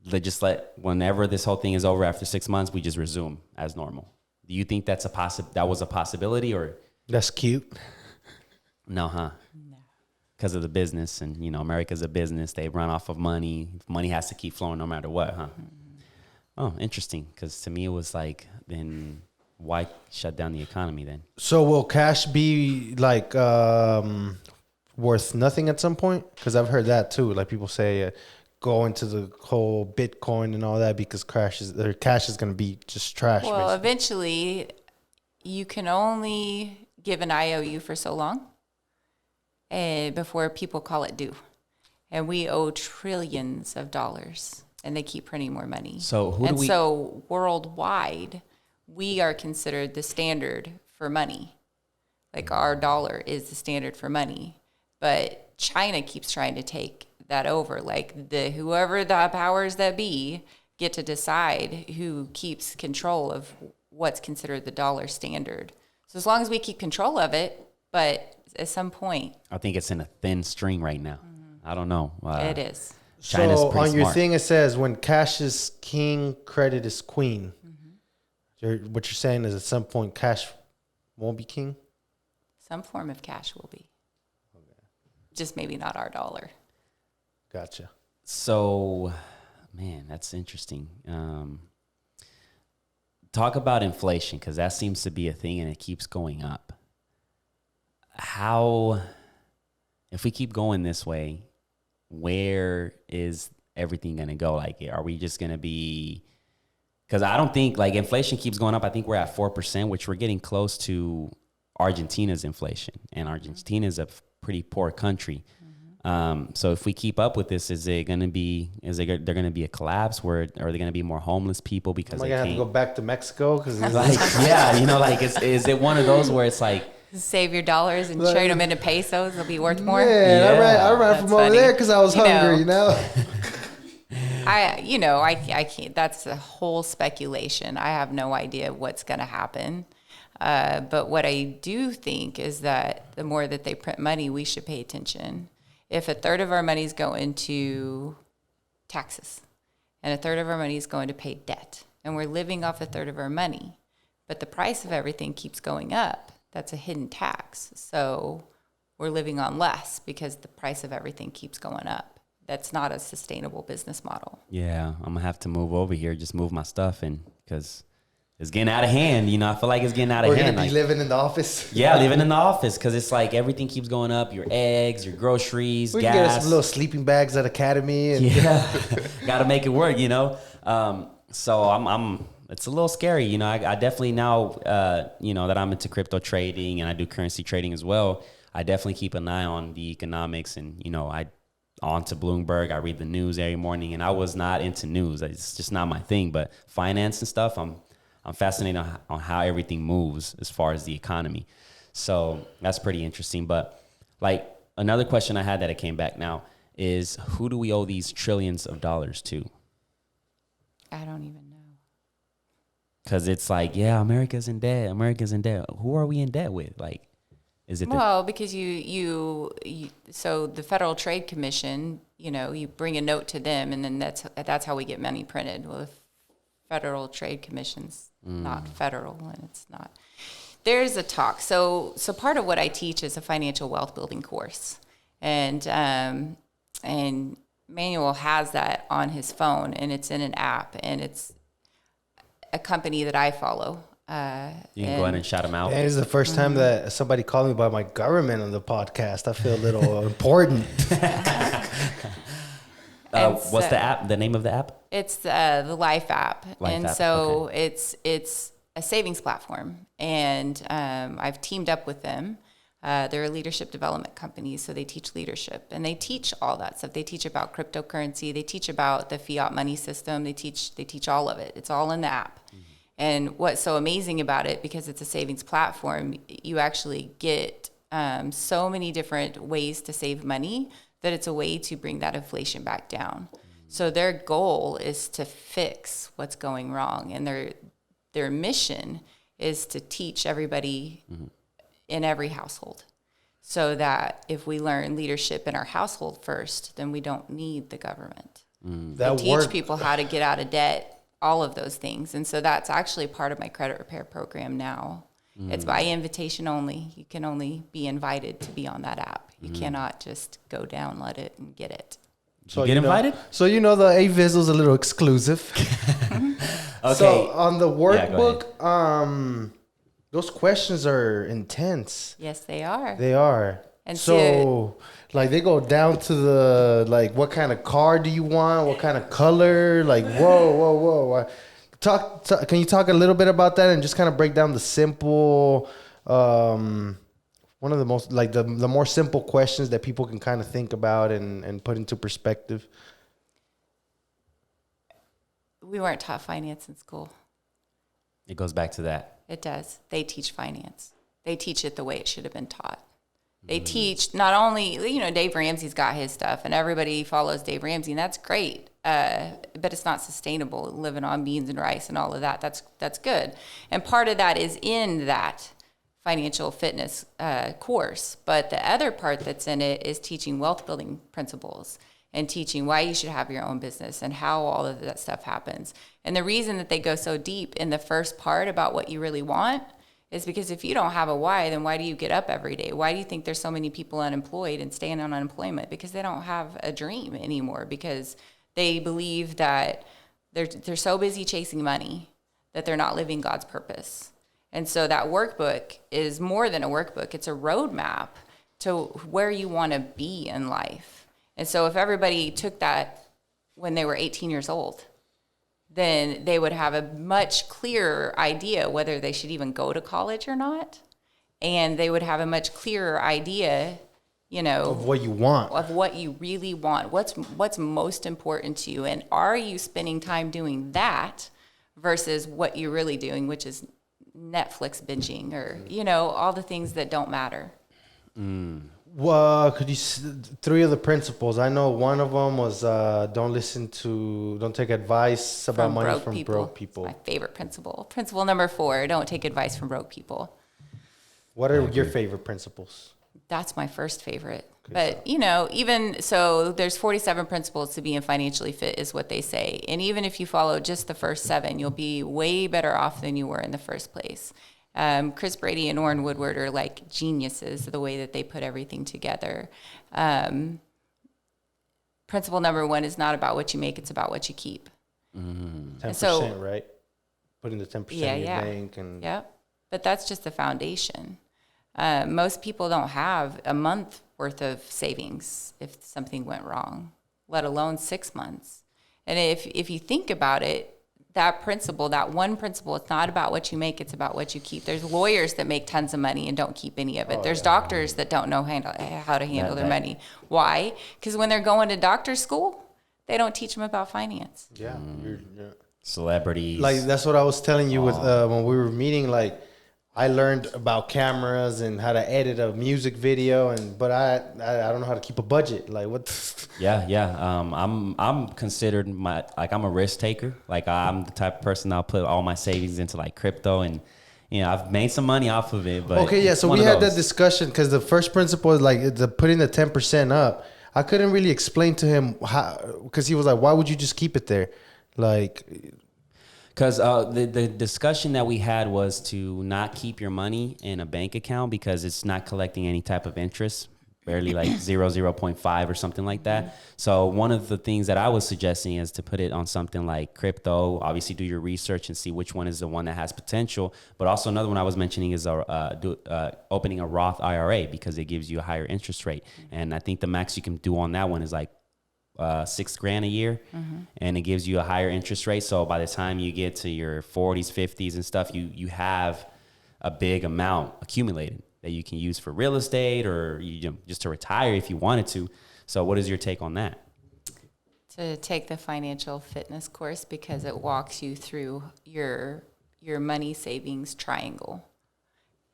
just let, whenever this whole thing is over after 6 months, we just resume as normal. Do you think that was a possibility, or? That's cute. No, huh? No. Because of the business, and, you know, America's a business. They run off of money. Money has to keep flowing no matter what, huh? Mm-hmm. Oh, interesting. Because to me, it was like, then why shut down the economy then? So will cash be like worth nothing at some point? Because I've heard that too. Like people say, go into the whole Bitcoin and all that because cash is going to be just trash. Well, basically. eventually, you can only give an IOU for so long before people call it due. And we owe trillions of dollars, and they keep printing more money. So so worldwide, we are considered the standard for money. Like our dollar is the standard for money. But China keeps trying to take that over. Like whoever the powers that be get to decide who keeps control of what's considered the dollar standard. So as long as we keep control of it, but at some point, I think it's in a thin string right now. I don't know. it is. China's so pretty on your smart. thing it says when cash is king, credit is queen. What you're saying is at some point cash won't be king? Some form of cash will be. Just maybe not our dollar. Gotcha. So, man, that's interesting. Talk about inflation, because that seems to be a thing and it keeps going up. How, if we keep going this way, where is everything going to go? Like, are we just going to be, because I don't think, like, inflation keeps going up. I think we're at 4%, which we're getting close to Argentina's inflation. And Argentina is a pretty poor country. So if we keep up with this, they're going to be a collapse where, are there going to be more homeless people because Am I they going to can't? have to go back to Mexico? Cause Like, yeah, like, is it one of those where it's like, Save your dollars and trade them into pesos. They'll be worth more. Man, I ran That's from over funny. there because I was hungry, I can't. That's a whole speculation. I have no idea what's going to happen. But what I do think is that the more that they print money, we should pay attention. If a third of our money is going to taxes and a third of our money is going to pay debt, and we're living off a third of our money, but the price of everything keeps going up, that's a hidden tax. So we're living on less because the price of everything keeps going up. That's not a sustainable business model. yeah, I'm gonna have to move over here, just move my stuff in because it's getting out of hand. I feel like it's getting out of We're hand. going to be living in the office. Yeah, living in the office because it's like everything keeps going up. Your eggs, your groceries, We gas. can get us some little sleeping bags at Academy. And Yeah, got to make it work, So I'm. It's a little scary, I definitely now, that I'm into crypto trading and I do currency trading as well. I definitely keep an eye on the economics, and I on to Bloomberg. I read the news every morning, and I was not into news. It's just not my thing. But finance and stuff, I'm fascinated on how everything moves as far as the economy. So that's pretty interesting. But like another question I had that it came back now is, who do we owe these trillions of dollars to? I don't even know. Because it's like, yeah, America's in debt. Who are we in debt with? Like, is it? Well, because you so the Federal Trade Commission, you bring a note to them, and then that's how we get money printed. Well, the Federal Trade Commission's not federal, and it's not. There's a talk. So part of what I teach is a financial wealth building course, and Manuel has that on his phone, and it's in an app, and it's a company that I follow. You can go ahead and shout them out. it is the first time that somebody called me by my government on the podcast. I feel a little important. What's the app? The name of the app? It's the Life app. Life app, so it's a savings platform. And I've teamed up with them. They're a leadership development company, so they teach leadership. And they teach all that stuff. They teach about cryptocurrency. They teach about the fiat money system. They teach all of it. It's all in the app. Mm-hmm. And what's so amazing about it, because it's a savings platform, you actually get so many different ways to save money that it's a way to bring that inflation back down. So their goal is to fix what's going wrong, and their mission is to teach everybody in every household, so that if we learn leadership in our household first, then we don't need the government. They teach people how to get out of debt, all of those things. And so that's actually part of my credit repair program now. It's by invitation only. You can only be invited to be on that app. You cannot just go download it and get it. Did you get invited? So the A-Vizzle's a little exclusive. Okay. So on the workbook, those questions are intense. Yes, they are. They are. And so, like, they go down to the, like, what kind of car do you want? What kind of color? Like, whoa. Can you talk a little bit about that and just kind of break down the simple, one of the most, like, the more simple questions that people can kind of think about and put into perspective? We weren't taught finance in school. It goes back to that. It does. They teach finance. They teach it the way it should have been taught. They teach not only, Dave Ramsey's got his stuff and everybody follows Dave Ramsey, and that's great. But it's not sustainable living on beans and rice and all of that. That's good. And part of that is in that financial fitness course. But the other part that's in it is teaching wealth building principles and teaching why you should have your own business and how all of that stuff happens. And the reason that they go so deep in the first part about what you really want is because if you don't have a why, then why do you get up every day? Why do you think there's so many people unemployed and staying on unemployment? Because they don't have a dream anymore, because they believe that they're so busy chasing money that they're not living God's purpose. And so that workbook is more than a workbook. It's a roadmap to where you want to be in life. And so if everybody took that when they were 18 years old, then they would have a much clearer idea whether they should even go to college or not. And they would have a much clearer idea, of what you want, of what you really want, what's most important to you. And are you spending time doing that versus what you're really doing, which is Netflix binging or, all the things that don't matter. Well, could you 3 of the principles? I know one of them was don't take advice about money from broke people. It's my favorite principle. Principle number 4, don't take advice from broke people. What are your favorite principles? That's my first favorite. Okay, but, even so, there's 47 principles to being financially fit is what they say. And even if you follow just the first 7, you'll be way better off than you were in the first place. Chris Brady and Orrin Woodward are like geniuses, the way that they put everything together. Principle number 1 is not about what you make, it's about what you keep. 10%, right? Putting the 10% in your bank. Yep. But that's just the foundation. Most people don't have a month worth of savings if something went wrong, let alone 6 months. And if you think about it, that one principle, it's not about what you make, it's about what you keep. There's lawyers that make tons of money and don't keep any of it. There's doctors that don't know how to handle their money. Why? Because when they're going to doctor school, they don't teach them about finance. Yeah. Celebrities. Like, that's what I was telling you with when we were meeting, like, I learned about cameras and how to edit a music video, but I don't know how to keep a budget. Like, what? Yeah. I'm considered I'm a risk taker. Like, I'm the type of person I'll put all my savings into like crypto, and I've made some money off of it. But okay, yeah. So we had that discussion because the first principle is like putting the 10% up. I couldn't really explain to him how, because he was like, "Why would you just keep it there?" Like. Because the discussion that we had was to not keep your money in a bank account because it's not collecting any type of interest, barely like 0.5 or something like that. So one of the things that I was suggesting is to put it on something like crypto. Obviously, do your research and see which one is the one that has potential. But also another one I was mentioning is opening a Roth IRA because it gives you a higher interest rate. And I think the max you can do on that one is like $6,000 a year, and it gives you a higher interest rate. So by the time you get to your 40s, 50s and stuff, you have a big amount accumulated that you can use for real estate or just to retire if you wanted to. So what is your take on that? To take the financial fitness course because it walks you through your money savings triangle.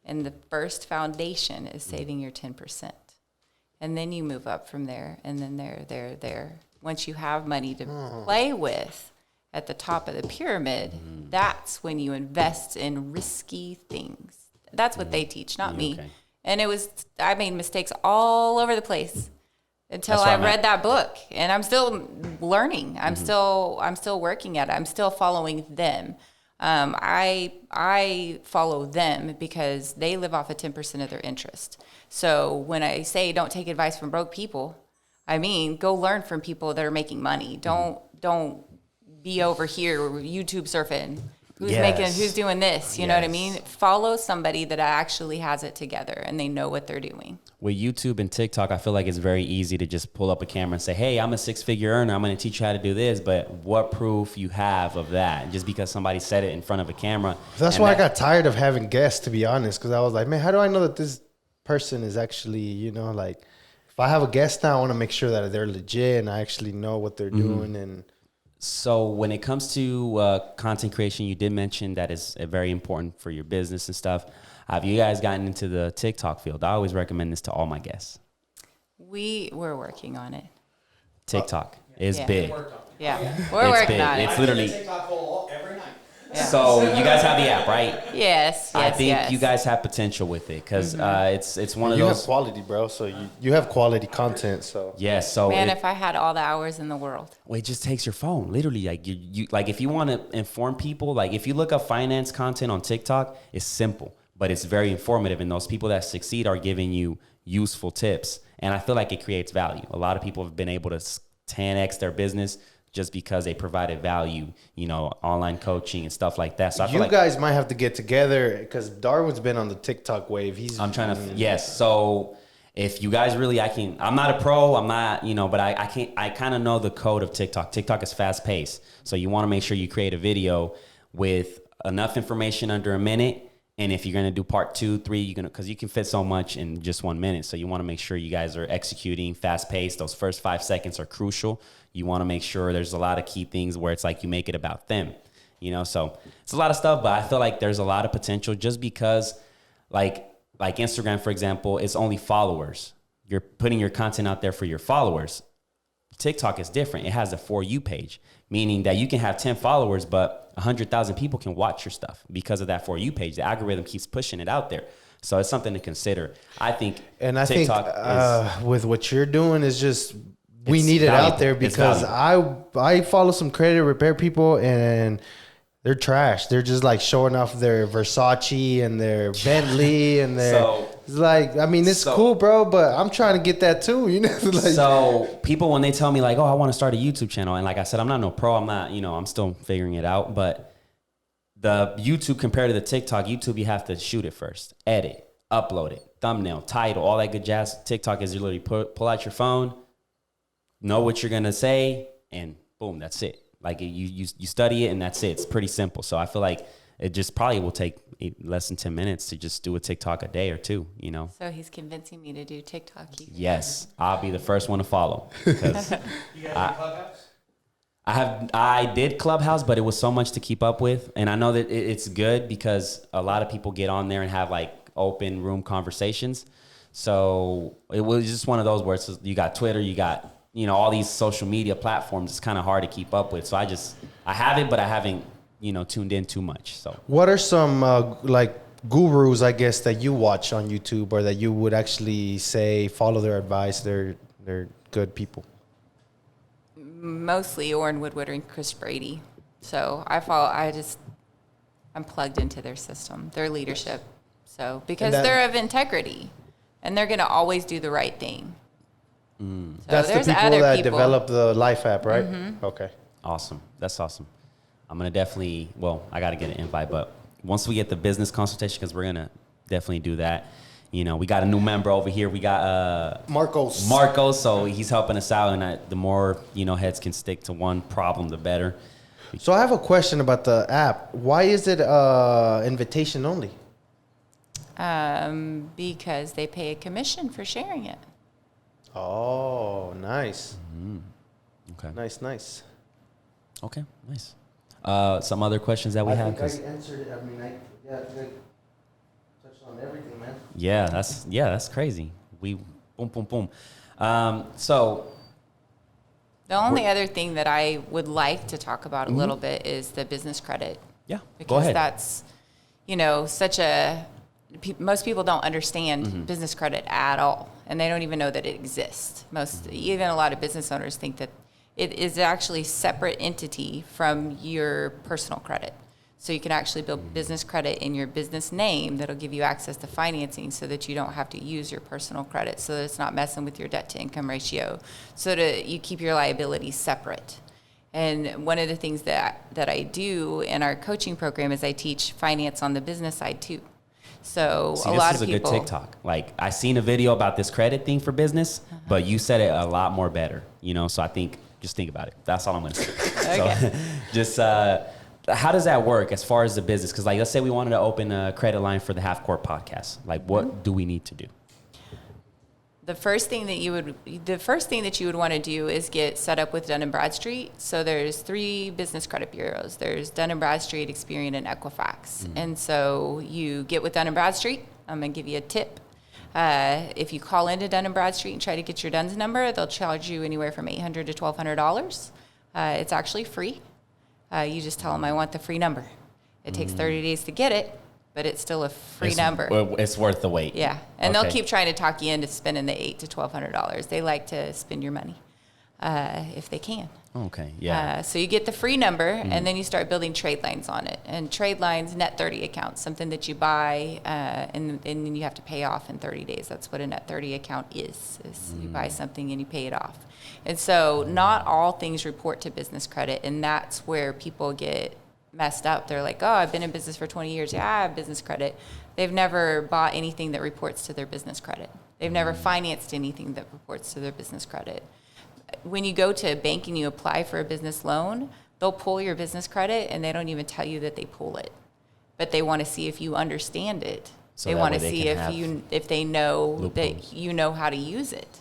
And the first foundation is saving your 10%. And then you move up from there, and then there. Once you have money to play with at the top of the pyramid, that's when you invest in risky things. That's what they teach, not me. Okay. And I made mistakes all over the place until I read that book, and I'm still learning. I'm still working at it. I'm still following them. I follow them because they live off of 10% of their interest. So when I say don't take advice from broke people, I mean, go learn from people that are making money. Don't be over here YouTube surfing. Who's doing this? You know what I mean? Follow somebody that actually has it together and they know what they're doing. With YouTube and TikTok, I feel like it's very easy to just pull up a camera and say, hey, I'm a 6-figure earner. I'm going to teach you how to do this. But what proof you have of that? Just because somebody said it in front of a camera. That's why I got tired of having guests, to be honest, because I was like, man, how do I know that this person is actually, you know, like, if I have a guest now, I want to make sure that they're legit and I actually know what they're doing. And so when it comes to content creation, you did mention that is very important for your business and stuff. Have you guys gotten into the TikTok field? I always recommend this to all my guests. We're working on it. TikTok is big. Yeah, we're working on it. It's literally TikTok poll every night. Yeah. So you guys have the app, right? Yes. I think you guys have potential with it because it's one of you those. have quality, bro. So you have quality content. So Yes. So Man, if I had all the hours in the world. well, it just takes your phone. Literally, like you like if you want to inform people, like if you look up finance content on TikTok, it's simple, but it's very informative. And those people that succeed are giving you useful tips. And I feel like it creates value. A lot of people have been able to 10x their business just because they provided value, you know, online coaching and stuff like that. So I feel like guys might have to get together because Darwin's been on the TikTok wave. I'm trying to, yes. So if you guys really, I'm not a pro, I'm not, you know, but I kind of know the code of TikTok. TikTok is fast paced. So you want to make sure you create a video with enough information under a minute. And if you're going to do part 2, 3, because you can fit so much in just 1 minute. So you want to make sure you guys are executing fast paced. Those first 5 seconds are crucial. You want to make sure there's a lot of key things where it's like you make it about them, you know? So it's a lot of stuff, but I feel like there's a lot of potential just because like Instagram, for example, it's only followers. You're putting your content out there for your followers. TikTok is different. It has a For You page, meaning that you can have 10 followers, but 100,000 people can watch your stuff because of that For You page. The algorithm keeps pushing it out there. So it's something to consider. I think TikTok with what you're doing is just, we It's need it valuable. out there It's because I follow some credit repair people and they're trash. They're just like showing off their Versace and their Bentley and their it's like, I mean, it's cool, bro, but I'm trying to get that too, you know? Like, so people, when they tell me like, oh, I want to start a YouTube channel. And like I said, I'm not no pro. I'm not, you know, I'm still figuring it out. But the YouTube compared to the TikTok, YouTube, you have to shoot it first, edit, upload it, thumbnail, title, all that good jazz. TikTok is you literally pull out your phone, know what you're going to say, and boom, that's it. Like you study it and that's it. It's pretty simple. So I feel like it just probably will take less than 10 minutes to just do a TikTok a day or 2, you know? So he's convincing me to do TikTok. Yes, I'll be the first one to follow. Because You guys do Clubhouse? I did Clubhouse, but it was so much to keep up with. And I know that it's good because a lot of people get on there and have like open room conversations. So it was just one of those where it's, you got Twitter, you got, you know, all these social media platforms. It's kind of hard to keep up with. So I have it, but I haven't, you know, tuned in too much. So what are some like gurus, I guess, that you watch on YouTube or that you would actually say follow their advice? They're good people. Mostly Orrin Woodward and Chris Brady. So I'm plugged into their system, their leadership. So because they're of integrity and they're going to always do the right thing. So that's the people that develop the Life app, right? Mm-hmm. Okay. awesome. That's awesome. I'm going to definitely, I got to get an invite, but once we get the business consultation, because we're going to definitely do that. You know, we got a new member over here. We got Marcos, so he's helping us out, and the more, you know, heads can stick to one problem, the better. So I have a question about the app. Why is it invitation only? Because they pay a commission for sharing it. Oh, nice. Okay. Nice. Okay, nice. Some other questions that we have? I answered it. I mean, I touched on everything, man. Yeah, that's crazy. We boom. So The only other thing that I would like to talk about a Mm-hmm. little bit is the business credit. yeah, Because go ahead. that's, you know, most people don't understand Mm-hmm. business credit at all. And they don't even know that it exists. Even a lot of business owners think that it is actually a separate entity from your personal credit. So you can actually build business credit in your business name that'll give you access to financing so that you don't have to use your personal credit, so that it's not messing with your debt to income ratio, so that you keep your liabilities separate. And one of the things that I do in our coaching program is I teach finance on the business side too. So See, a lot of this is a people, good TikTok. Like, I seen a video about this credit thing for business, but you said it a lot more better, you know? So I think, just think about it. That's all I'm going to say. Okay. So just, how does that work as far as the business? Because, like, let's say we wanted to open a credit line for the Half Court podcast. Like, what do we need to do? the first thing that you would want to do is get set up with Dun & Bradstreet. So there's 3 business credit bureaus. There's Dun & Bradstreet, Experian, and Equifax. And so you get with Dun & Bradstreet. I'm going to give you a tip. If you call into Dun & Bradstreet and try to get your DUNS number, they'll charge you anywhere from $800 to $1,200. It's actually free. You just tell them, I want the free number. It takes 30 days to get it, but it's still a free number. It's worth the wait. Yeah, and Okay. they'll keep trying to talk you into spending the $800 to $1,200. They like to spend your money if they can. Okay, yeah. So you get the free number, and then you start building trade lines on it. And trade lines, net 30 accounts, something that you buy, and then you have to pay off in 30 days. That's what a net 30 account is you buy something and you pay it off. And so not all things report to business credit, and that's where people get messed up. They're like, oh, I've been in business for 20 years. Yeah, I have business credit. They've never bought anything that reports to their business credit. They've never financed anything that reports to their business credit. When you go to a bank and you apply for a business loan, they'll pull your business credit, and they don't even tell you that they pull it. But they want to see if you understand it. So they that want to way they see can if they know loopholes. that you know how to use it.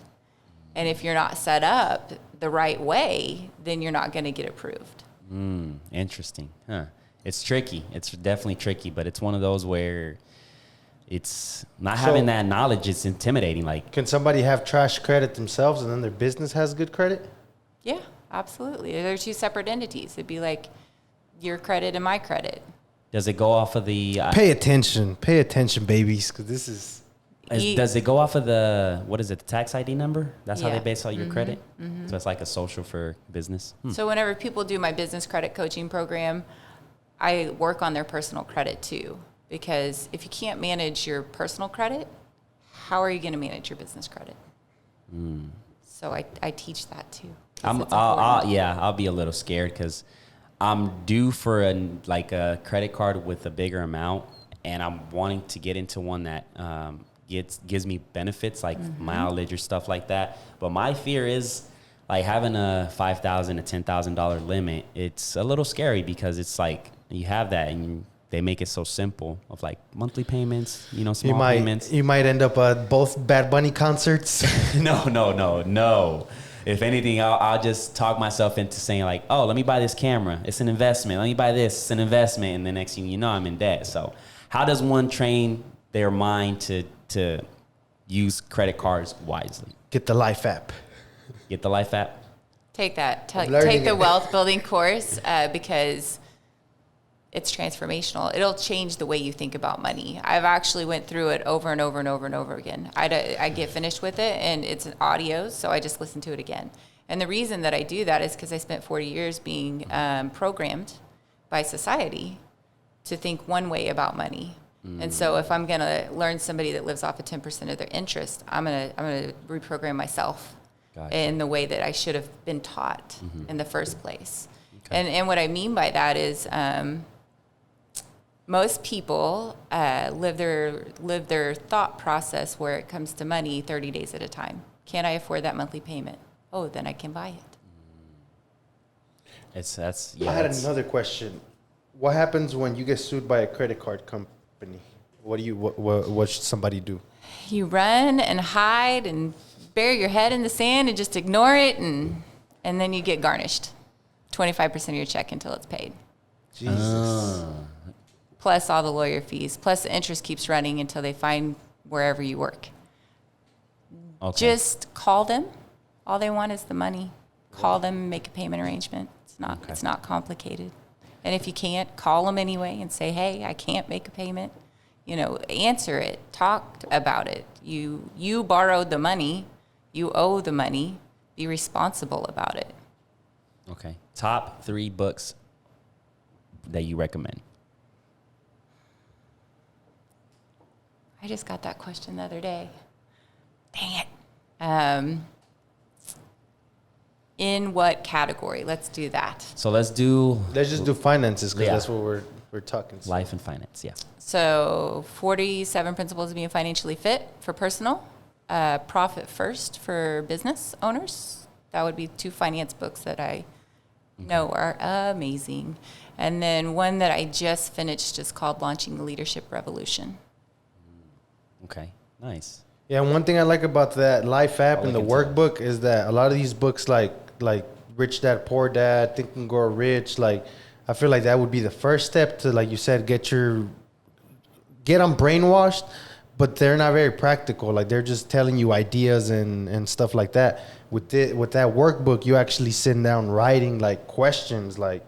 And if you're not set up the right way, then you're not going to get approved. Interesting. Huh. It's tricky. It's definitely tricky, but it's one of those where it's not having that knowledge. It's intimidating. Like, Can somebody have trash credit themselves and then their business has good credit? Yeah, absolutely. They're 2 separate entities. It'd be like your credit and my credit. does it go off of the? Pay attention, babies, because this is. Does it go off of the, what is it, the tax ID number? That's how Yeah. they base all your credit? So it's like a social for business? So whenever people do my business credit coaching program, I work on their personal credit too. Because if you can't manage your personal credit, how are you going to manage your business credit? So I teach that too. 'Cause it's important. I'll be a little scared because I'm due for a credit card with a bigger amount, and I'm wanting to get into one that gives me benefits like mileage or stuff like that. But my fear is like having a $5,000 to $10,000 limit. It's a little scary because it's like you have that and they make it so simple of like monthly payments, small payments. You might end up at both Bad Bunny concerts. No. If anything, I'll just talk myself into saying like, oh, let me buy this camera. It's an investment. Let me buy this. It's an investment. And the next thing you know, I'm in debt. So how does one train their mind to use credit cards wisely? Get the Life app. Get the Life app? Take that. learning Take the it. wealth building course because it's transformational. It'll change the way you think about money. I've actually went through it over and over and over and over again. I get finished with it, and it's an audio, so I just listen to it again. And the reason that I do that is because I spent 40 years being programmed by society to think one way about money. And so if I'm going to learn somebody that lives off of 10% of their interest, I'm going to reprogram myself Gotcha. in the way that I should have been taught in the first place. Okay. And what I mean by that is most people live their thought process where it comes to money 30 days at a time. Can I afford that monthly payment? Oh, then I can buy it. I had another question. What happens when you get sued by a credit card company? What should somebody do? You run and hide and bury your head in the sand and just ignore it, and then you get garnished 25% of your check until it's paid. Jesus. Plus all the lawyer fees. Plus the interest keeps running until they find wherever you work. Okay. Just call them. All they want is the money. Call them and make a payment arrangement. It's not complicated. And if you can't, call them anyway and say, hey, I can't make a payment. Answer it. Talk about it. You borrowed the money. You owe the money. Be responsible about it. Okay. Top 3 books that you recommend. I just got that question the other day. Dang it. In what category? Let's do that. So let's just do finances because Yeah. that's what we're talking. Life and finance, yeah. So 47 principles of being financially fit for personal, profit first for business owners. That would be 2 finance books that I know are amazing. And then one that I just finished is called Launching the Leadership Revolution. Okay, nice. Yeah, one thing I like about that Life app I'll and the look into workbook is that a lot of these books like Rich Dad Poor Dad, Think and Grow Rich, like I feel like that would be the first step to, like you said, get them brainwashed, but they're not very practical. Like they're just telling you ideas and stuff like that. With that workbook, you actually sitting down writing like questions, like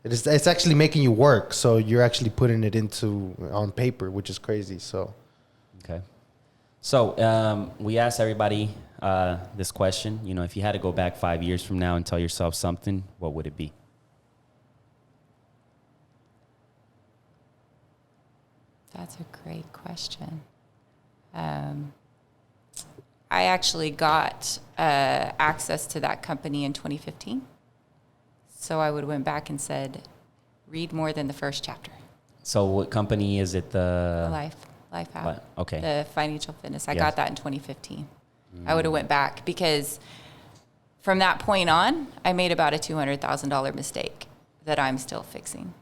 it's actually making you work. So you're actually putting it on paper, which is crazy. So. Okay. So we asked everybody this question. You know, if you had to go back 5 years from now and tell yourself something, what would it be? That's a great question. I actually got access to that company in 2015. So I would have went back and said, read more than the first chapter. So what company is it? Life app. Okay. The financial fitness. I Yes. got that in 2015. I would have went back because from that point on, I made about a $200,000 mistake that I'm still fixing.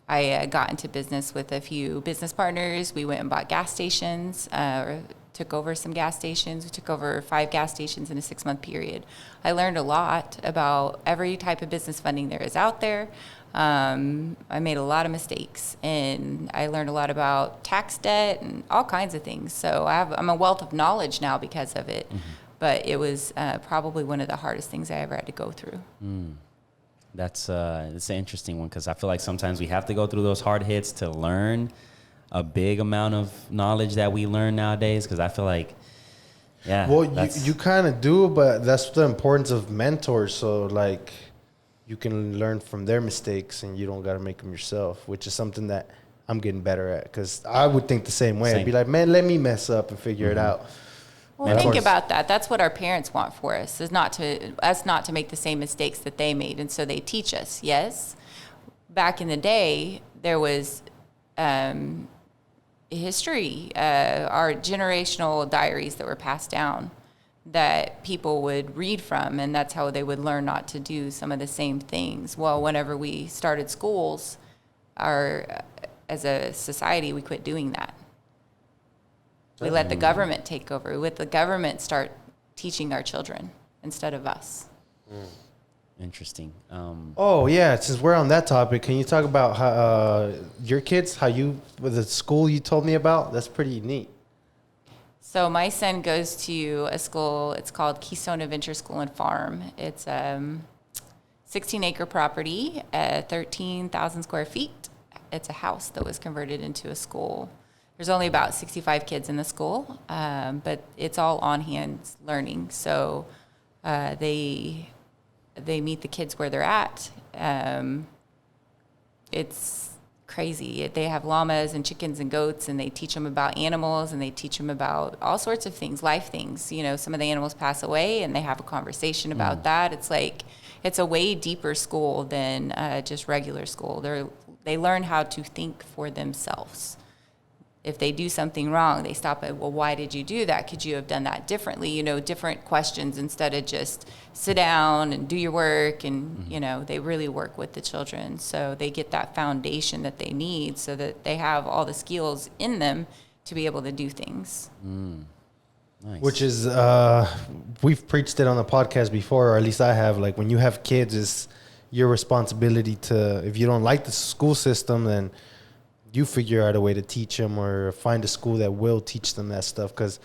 I got into business with a few business partners. We went and bought gas stations, or took over some gas stations. We took over 5 gas stations in a 6-month period. I learned a lot about every type of business funding there is out there. I made a lot of mistakes, and I learned a lot about tax debt and all kinds of things. So I'm a wealth of knowledge now because of it. But it was probably one of the hardest things I ever had to go through. That's it's an interesting one because I feel like sometimes we have to go through those hard hits to learn a big amount of knowledge that we learn nowadays. Because I feel like, yeah. Well, you kind of do, but that's the importance of mentors. So like, you can learn from their mistakes, and you don't got to make them yourself, which is something that I'm getting better at. Because I would think the same way. I'd be like, man, let me mess up and figure it out. Well, think about that. That's what our parents want for us, is not to make the same mistakes that they made. And so they teach us, yes. Back in the day, there was history, our generational diaries that were passed down that people would read from, and that's how they would learn not to do some of the same things. Well, whenever we started schools, as a society, we quit doing that. We let the government take over. We let the government start teaching our children instead of us. Interesting. Oh yeah, since we're on that topic, can you talk about how your kids, with the school you told me about? That's pretty neat. So my son goes to a school. It's called Keystone Adventure School and Farm. It's 16-acre property, 13,000 square feet. It's a house that was converted into a school. There's only about 65 kids in the school, but it's all on-hand learning. So they meet the kids where they're at. It's crazy. They have llamas and chickens and goats, and they teach them about animals, and they teach them about all sorts of things, life things. You know, some of the animals pass away, and they have a conversation about that. It's like, it's a way deeper school than just regular school. They learn how to think for themselves. If they do something wrong, they stop at, well, why did you do that? Could you have done that differently? You know, different questions instead of just sit down and do your work. And, you know, they really work with the children. So they get that foundation that they need so that they have all the skills in them to be able to do things. Nice. Which is, we've preached it on the podcast before, or at least I have. Like, when you have kids, it's your responsibility to, if you don't like the school system, then you figure out a way to teach them, or find a school that will teach them that stuff. Because,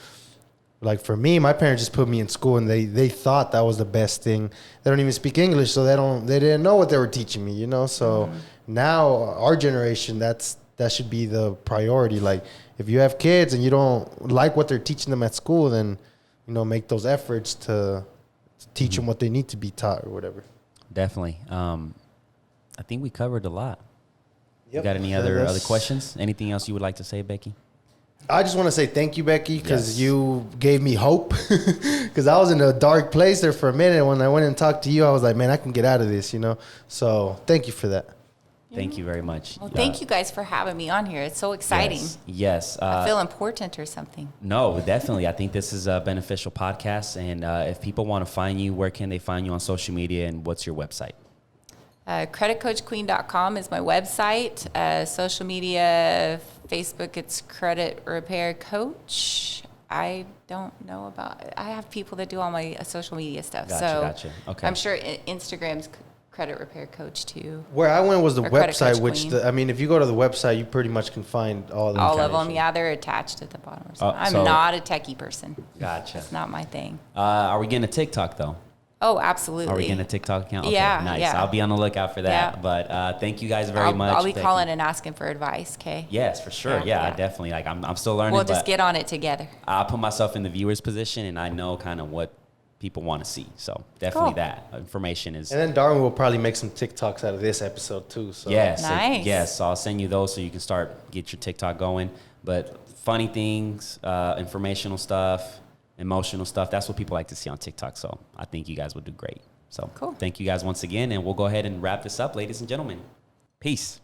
like, for me, my parents just put me in school, and they thought that was the best thing. They don't even speak English, so they didn't know what they were teaching me, you know. So now our generation, that should be the priority. Like, if you have kids and you don't like what they're teaching them at school, then, you know, make those efforts to teach them what they need to be taught or whatever. Definitely. I think we covered a lot. Yep. You got any other questions? Anything else you would like to say, Becky? I just want to say thank you, Becky, because Yes. you gave me hope. Because I was in a dark place there for a minute. And when I went and talked to you, I was like, man, I can get out of this, you know? So thank you for that. Thank you very much. Well, thank you guys for having me on here. It's so exciting. Yes. I feel important or something. No, definitely. I think this is a beneficial podcast. And if people want to find you, where can they find you on social media, and what's your website? Creditcoachqueen.com is my website. Social media, Facebook, it's Credit Repair Coach. I don't know about. I have people that do all my social media stuff. Gotcha. Okay. I'm sure Instagram's Credit Repair Coach too. Where I went was the Or Credit website, Coach which, Queen. if you go to the website, you pretty much can find all of them. All of them, yeah, they're attached at the bottom. Or something. I'm so- not a techie person. Gotcha. It's not my thing. Are we getting a TikTok, though? Oh, absolutely. Are we getting a TikTok account? Okay, Yeah, nice. yeah. I'll be on the lookout for that. Yeah. But thank you guys very much. I'll be Becky. calling and asking for advice, okay? Yes, for sure. Yeah, Yeah, yeah. definitely. Like I'm still learning. We'll just but get on it together. I'll put myself in the viewer's position, and I know kind of what people want to see. So definitely Cool. that information is. And then Darwin will probably make some TikToks out of this episode too. So Yes. Nice. Yes. So I'll send you those so you can get your TikTok going. But funny things, informational stuff, emotional stuff. That's what people like to see on TikTok. So I think you guys will do great. So Cool. Thank you guys once again. And we'll go ahead and wrap this up, ladies and gentlemen. Peace.